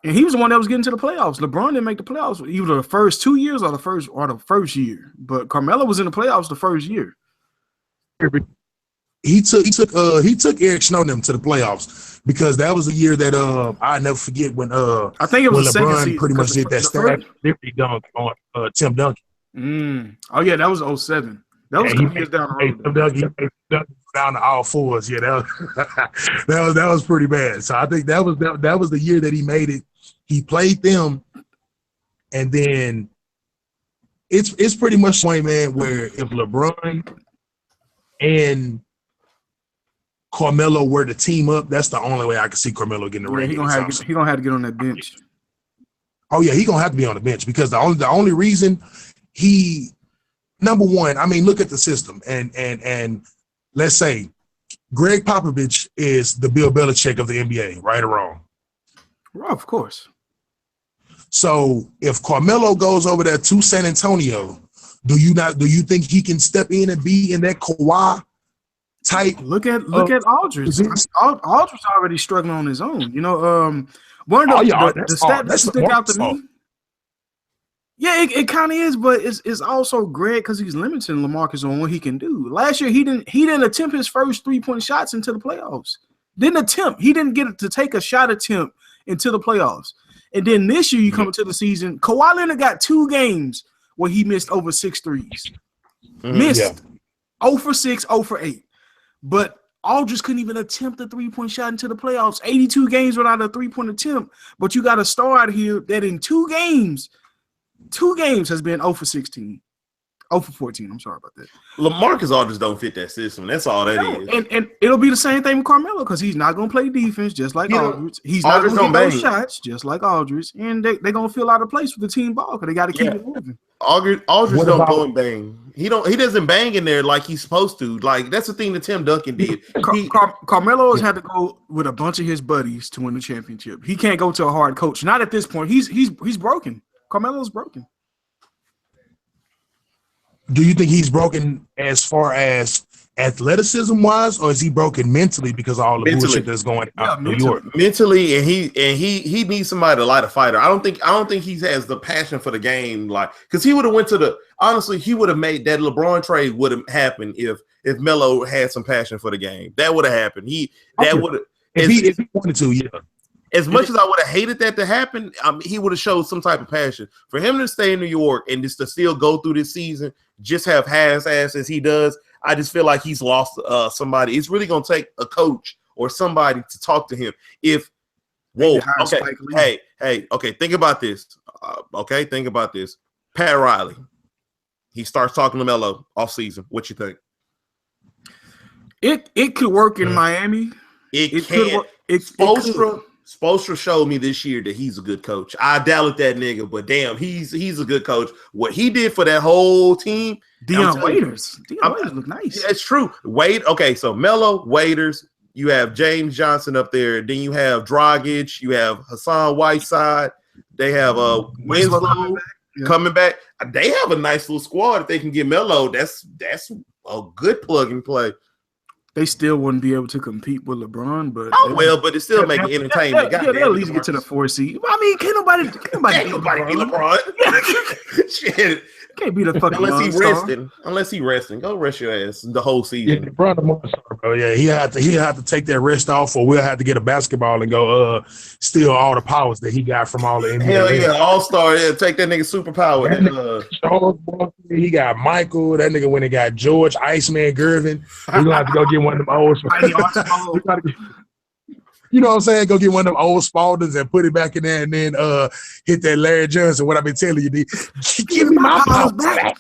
And he was the one that was getting to the playoffs. LeBron didn't make the playoffs either the first 2 years or the first year. But Carmelo was in the playoffs the first year. He took Eric Snow to the playoffs because that was a year that I never forget when I think it was LeBron pretty much did that stack dunk on Tim Duncan. Oh yeah, that was 07. That was 2 years down the road. He down to all fours. Yeah, that was pretty bad. So I think that was the year that he made it. He played them, and then it's pretty much the way, man, where if LeBron and Carmelo were to team up, that's the only way I can see Carmelo getting the ring. He gonna have to get on that bench. Oh yeah, he gonna have to be on the bench because the only reason he, number one, I mean, look at the system and let's say Greg Popovich is the Bill Belichick of the NBA, right or wrong? Well, of course. So if Carmelo goes over there to San Antonio, do you think he can step in and be in that Kawhi type? Look at Aldridge. Aldridge already struggling on his own. One of the stats that stick out to me. Yeah, it kind of is, but it's also great because he's limiting LaMarcus on what he can do. Last year, he didn't attempt his first 3-point shots into the playoffs. He didn't get to take a shot attempt into the playoffs. And then this year, you come into the season, Kawhi Leonard got 2 games where he missed over 6 threes. Missed 0 for 6, 0 for 8. But Aldridge couldn't even attempt a 3-point shot into the playoffs. 82 games without a 3-point attempt. But you got a star out here that in 2 games has been 0 for 16. 0 for 14. I'm sorry about that. LaMarcus Aldridge don't fit that system. That's all that is. And it'll be the same thing with Carmelo because he's not going to play defense just like Aldridge. He's not going to get those shots just like Aldridge. And they're going to feel out of place with the team ball because they got to keep it moving. Aldridge don't go and bang. He doesn't bang in there like he's supposed to. Like, that's the thing that Tim Duncan did. Carmelo has had to go with a bunch of his buddies to win the championship. He can't go to a hard coach. Not at this point. He's broken. Carmelo's broken. Do you think he's broken as far as athleticism wise, or is he broken mentally because of all the bullshit that's going on in New York? Mentally, and he needs somebody to light a fighter. I don't think he has the passion for the game, like, because he would have went to he would have made that LeBron trade would have happened if Melo had some passion for the game. That would have happened. If he wanted to, yeah. As much as I would have hated that to happen, he would have showed some type of passion. For him to stay in New York and just to still go through this season, just have half-ass as he does, I just feel like he's lost somebody. It's really going to take a coach or somebody to talk to him. Think about this. Think about this. Pat Riley, he starts talking to Melo off season. What you think? It could work in Miami. It can't. Spoelstra showed me this year that he's a good coach. I doubted that nigga, but damn, he's a good coach. What he did for that whole team. Dion Waiters look nice. It's true. Okay, so Melo, Waiters, you have James Johnson up there. Then you have Dragic. You have Hassan Whiteside. They have Winslow coming back. They have a nice little squad. If they can get Melo, that's a good plug and play. They still wouldn't be able to compete with LeBron, but but it's still making entertainment. They'll at least get to the 4 seed. I mean, can't nobody beat LeBron. Shit. Can't be the fucking unless he resting. Go rest your ass the whole season. Yeah, bro, he had to take that rest off, or we'll have to get a basketball and go steal all the powers that he got from all the NBA. Hell yeah, all-star, take that nigga superpower. He got Michael, that nigga when he got George, Iceman Gervin. We're gonna have to go get one of them old you know what I'm saying? Go get one of them old Spaldings and put it back in there and then hit that Larry Johnson. What I've been telling you, give me my powers back.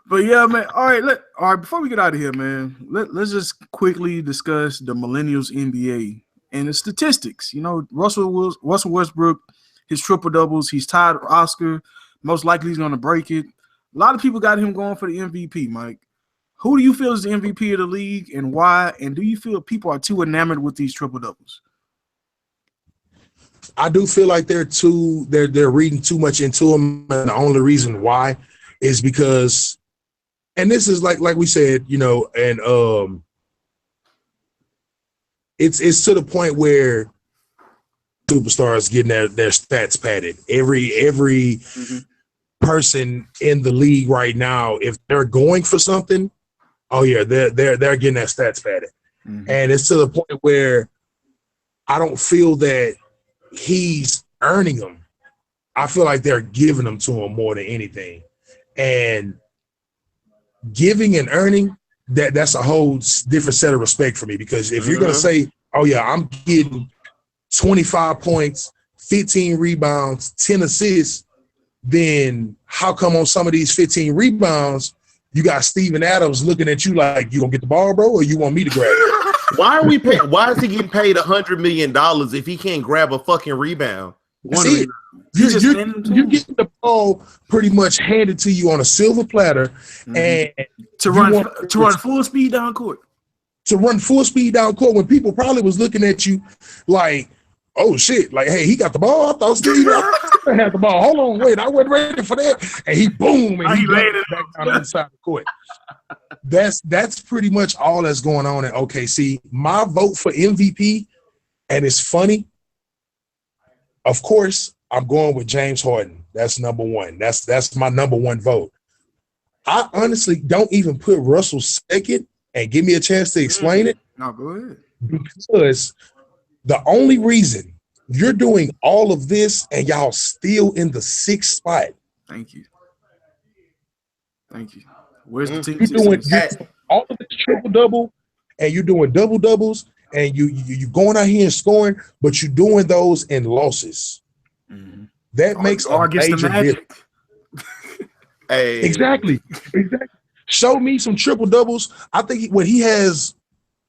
But yeah, man. All right. Before we get out of here, man, let's just quickly discuss the Millennials NBA and the statistics. You know, Russell Westbrook, his triple doubles. He's tied with Oscar. Most likely, he's going to break it. A lot of people got him going for the MVP, Mike. Who do you feel is the MVP of the league and why? And do you feel people are too enamored with these triple doubles? I do feel like they're reading too much into them, and the only reason why is because, and this is like we said, you know, and it's to the point where superstars getting their stats padded. Every person in the league right now, if they're going for something, oh yeah, they're getting that stats padded. And it's to the point where I don't feel that he's earning them. I feel like they're giving them to him more than anything. And giving and earning, that's a whole different set of respect for me, because if you're gonna say, oh yeah, I'm getting 25 points, 15 rebounds, 10 assists, then how come on some of these 15 rebounds you got Steven Adams looking at you like, you gonna get the ball, bro, or you want me to grab it? Why is he getting paid $100 million if he can't grab a fucking rebound? You're getting the ball pretty much handed to you on a silver platter, and to run full speed down court. To run full speed down court when people probably was looking at you like, oh shit, like, hey, he got the ball. I thought Steve had the ball. Hold on, wait, I wasn't ready for that. And he boom, and he laid it back down the inside the court. That's pretty much all that's going on at OKC. My vote for MVP, and it's funny, of course, I'm going with James Harden. That's number one. That's my number one vote. I honestly don't even put Russell second, and give me a chance to explain it. No, go ahead. Because the only reason you're doing all of this and y'all still in the 6th spot. Thank you. Where's the team? You're doing all of this triple double, and you're doing double doubles, and you going out here and scoring, but you're doing those in losses. That makes a major difference. Hey. Exactly. Show me some triple doubles. I think what he has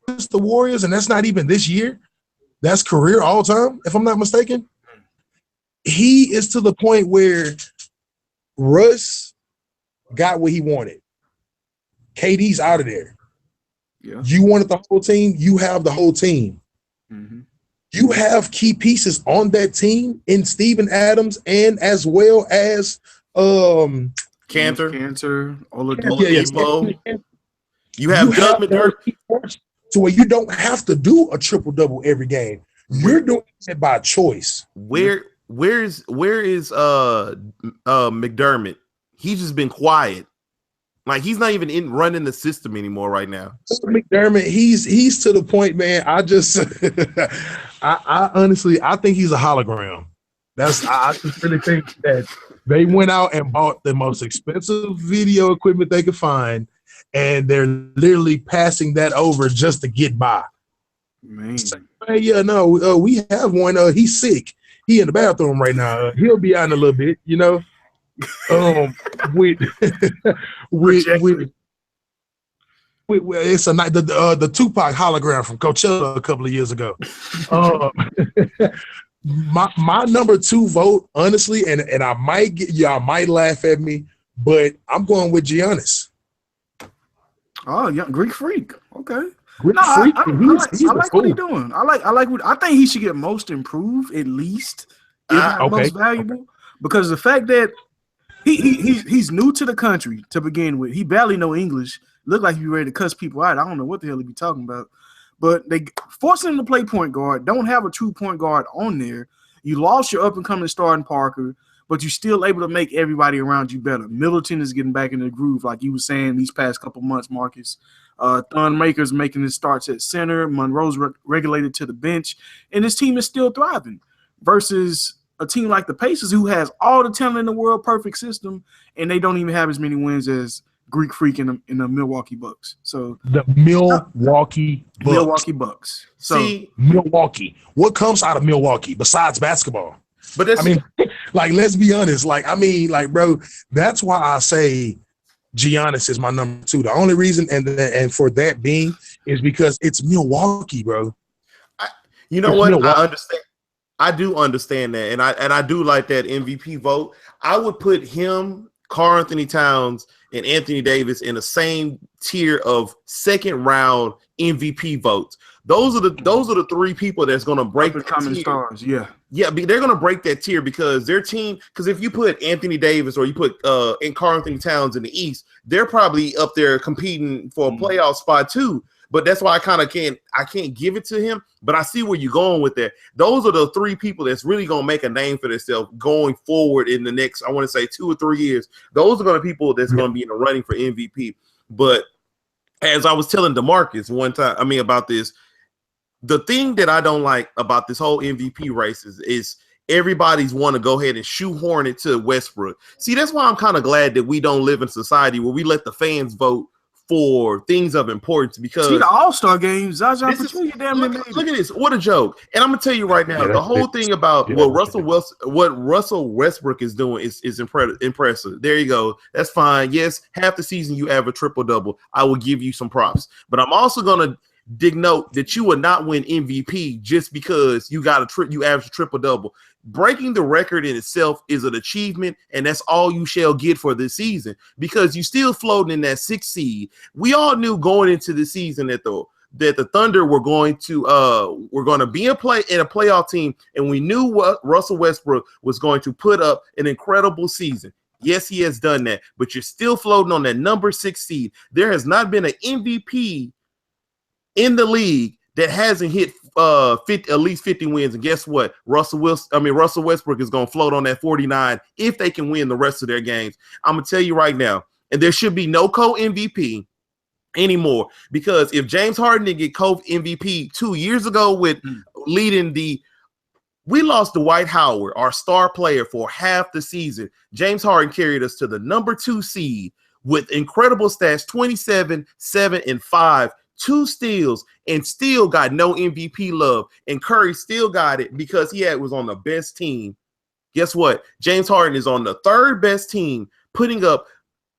against the Warriors, and that's not even this year. That's career all time, if I'm not mistaken. He is to the point where Russ got what he wanted. KD's out of there. Yeah. You wanted the whole team, you have the whole team. You have key pieces on that team in Steven Adams and as well as Cantor, Oladipo. You have Doug McDermott. To where you don't have to do a triple double every game. You're doing it by choice. Where is McDermott? He's just been quiet. Like, he's not even running the system anymore right now. McDermott, he's to the point, man. I just I honestly think he's a hologram. I just really think that they went out and bought the most expensive video equipment they could find, and they're literally passing that over just to get by. Man. Hey, yeah, no, we have one. He's sick. He in the bathroom right now. He'll be out in a little bit, you know. with It's the Tupac hologram from Coachella a couple of years ago. My number 2 vote, honestly, and I might get y'all might laugh at me, but I'm going with Giannis. Oh, yeah, Greek Freak. Okay. Greek No, Freak. I like what he's doing. I think he should get most improved at least, if not most valuable, because the fact that he's new to the country to begin with. He barely know English. Look like he ready to cuss people out. I don't know what the hell he be talking about. But they forcing him to play point guard. Don't have a true point guard on there. You lost your up and coming starting Parker, but you're still able to make everybody around you better. Middleton is getting back in the groove, like you were saying these past couple months, Marcus. Thon Maker's making his starts at center. Monroe's regulated to the bench, and this team is still thriving. Versus a team like the Pacers, who has all the talent in the world, perfect system, and they don't even have as many wins as Greek Freak in the Milwaukee Bucks. So the Milwaukee Bucks. So see, Milwaukee. What comes out of Milwaukee besides basketball? But that's, I mean, like, let's be honest. Like, I mean, like, bro, that's why I say Giannis is my number 2. The only reason, and for that being, is because it's Milwaukee, bro. You know what? I understand. I do understand that, and I do like that MVP vote. I would put him, Karl Anthony Towns, and Anthony Davis in the same tier of second round MVP votes. Those are the 3 people that's going to break the common stars. Yeah, they're going to break that tier because their team. Because if you put Anthony Davis or you put and Karl Anthony Towns in the East, they're probably up there competing for a playoff spot too. But that's why I can't give it to him. But I see where you're going with that. Those are the 3 people that's really going to make a name for themselves going forward in the next, I want to say 2 or 3 years. Those are going to be people that's going to be in the running for MVP. But as I was telling DeMarcus one time, about this, the thing that I don't like about this whole MVP race is everybody's want to go ahead and shoehorn it to Westbrook. See, that's why I'm kind of glad that we don't live in society where we let the fans vote for things of importance, because see the All-Star games, Zaza look at this. What a joke. And I'm gonna tell you right now, the whole thing about what Russell Westbrook is doing is impressive. There you go. That's fine. Yes, half the season you have a triple-double. I will give you some props. But I'm also gonna denote that you would not win MVP just because you average a triple-double. Breaking the record in itself is an achievement, and that's all you shall get for this season, because you still floating in that 6th seed. We all knew going into the season that the Thunder were going to be in a playoff team, and we knew what Russell Westbrook was going to put up an incredible season. Yes, he has done that, but you're still floating on that number 6 seed. There has not been an MVP in the league that hasn't hit at least 50 wins. And guess what? Russell Westbrook is going to float on that 49 if they can win the rest of their games. I'm going to tell you right now, and there should be no co-MVP anymore, because if James Harden didn't get co-MVP 2 years ago with leading we lost Dwight Howard, our star player, for half the season. James Harden carried us to the number 2 seed with incredible stats, 27, 7, and 5. 2 steals, and still got no MVP love. And Curry still got it because he was on the best team. Guess what? James Harden is on the 3rd best team, putting up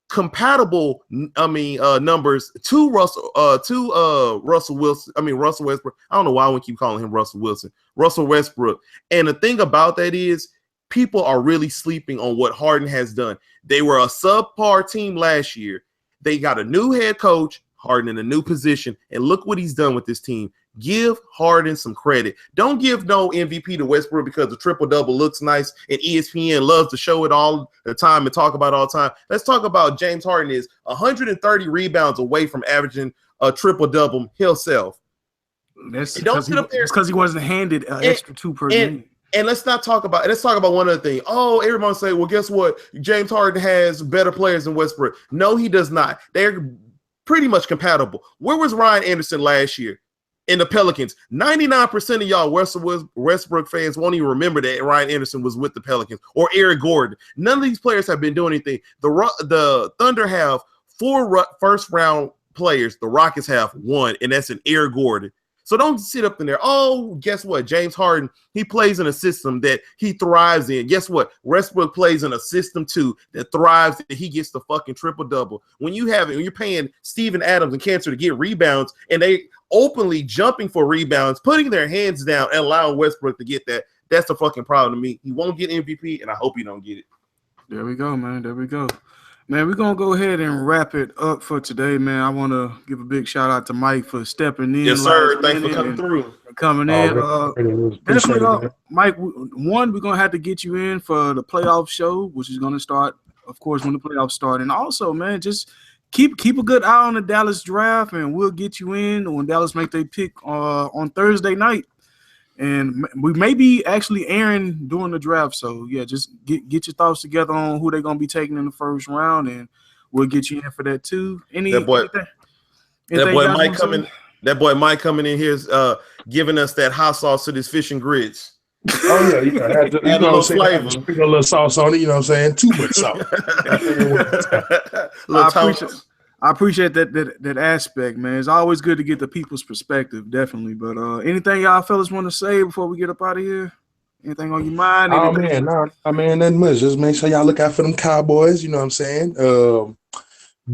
compatible numbers to Russell Westbrook. I don't know why we keep calling him Russell Wilson. Russell Westbrook. And the thing about that is, people are really sleeping on what Harden has done. They were a subpar team last year. They got a new head coach, Harden, in a new position, and look what he's done with this team. Give Harden some credit. Don't give no MVP to Westbrook because the triple-double looks nice and ESPN loves to show it all the time and talk about it all the time. Let's talk about James Harden is 130 rebounds away from averaging a triple-double himself. That's because he wasn't handed an extra 2 per game. And let's talk about one other thing. Oh, everyone say, well, guess what? James Harden has better players than Westbrook. No, he does not. They're pretty much compatible. Where was Ryan Anderson last year in the Pelicans? 99% of y'all Westbrook fans won't even remember that Ryan Anderson was with the Pelicans, or Eric Gordon. None of these players have been doing anything. The Thunder have 4 first-round players. The Rockets have 1, and that's an Eric Gordon. So don't sit up in there. Oh, guess what? James Harden, he plays in a system that he thrives in. Guess what? Westbrook plays in a system too that thrives, that he gets the fucking triple-double. When you're paying Steven Adams and Cancer to get rebounds, and they openly jumping for rebounds, putting their hands down and allowing Westbrook to get that, that's the fucking problem to me. He won't get MVP, and I hope he don't get it. There we go, man. There we go. Man, we're going to go ahead and wrap it up for today, man. I want to give a big shout out to Mike for stepping in. Yes, sir. Thanks for coming through. Coming in. Definitely, Mike, one, we're going to have to get you in for the playoff show, which is going to start, of course, when the playoffs start. And also, man, just keep a good eye on the Dallas draft, and we'll get you in when Dallas make their pick on Thursday night. And we may be actually airing during the draft. So, yeah, just get your thoughts together on who they're going to be taking in the first round, and we'll get you in for that too. That boy Mike coming in here giving us that hot sauce to this fish and grits. Oh, yeah, you add a little flavor. Sprinkle a little sauce on it, you know what I'm saying? Too much sauce. I appreciate that aspect, man. It's always good to get the people's perspective, definitely. But anything y'all fellas want to say before we get up out of here? Anything on your mind? Nothing much. Just make sure y'all look out for them Cowboys. You know what I'm saying?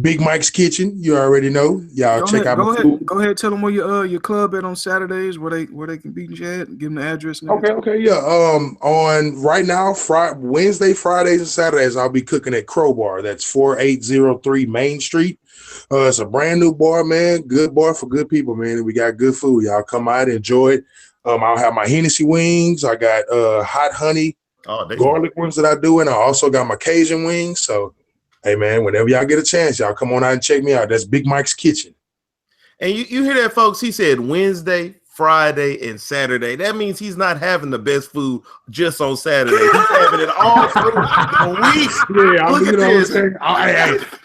Big Mike's Kitchen. You already know. Y'all check out my food. Go ahead. Tell them where your club at on Saturdays. Where they can beat you at. Give them the address. Okay. Yeah. On right now, Wednesday, Fridays, and Saturdays, I'll be cooking at Crowbar. That's 4803 Main Street. It's a brand new bar, man. Good bar for good people, man. And we got good food. Y'all come out and enjoy it. I'll have my Hennessy wings. I got hot honey garlic ones that I do, and I also got my Cajun wings. So, hey, man, whenever y'all get a chance, y'all come on out and check me out. That's Big Mike's Kitchen. And you hear that, folks? He said Wednesday, Friday, and Saturday. That means he's not having the best food just on Saturday. He's having it all through the week. Yeah, look at this.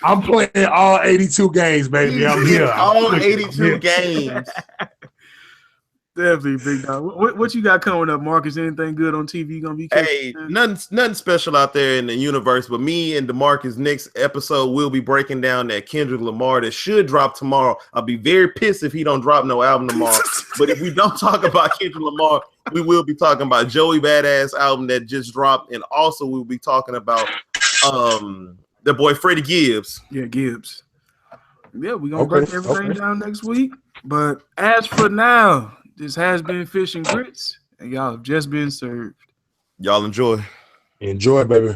I'm playing all 82 games, baby. I'm here. All 82 games. Definitely, big dog. What you got coming up, Marcus? Anything good on TV you gonna be? Hey, nothing special out there in the universe. But me and DeMarcus next episode, we'll be breaking down that Kendrick Lamar that should drop tomorrow. I'll be very pissed if he don't drop no album tomorrow. But if we don't talk about Kendrick Lamar, we will be talking about Joey Badass album that just dropped, and also we'll be talking about the boy Freddie Gibbs. Yeah, Gibbs. Yeah, we're gonna break everything down next week. But as for now, this has been Fish and Grits, and y'all have just been served. Y'all enjoy. Enjoy, baby.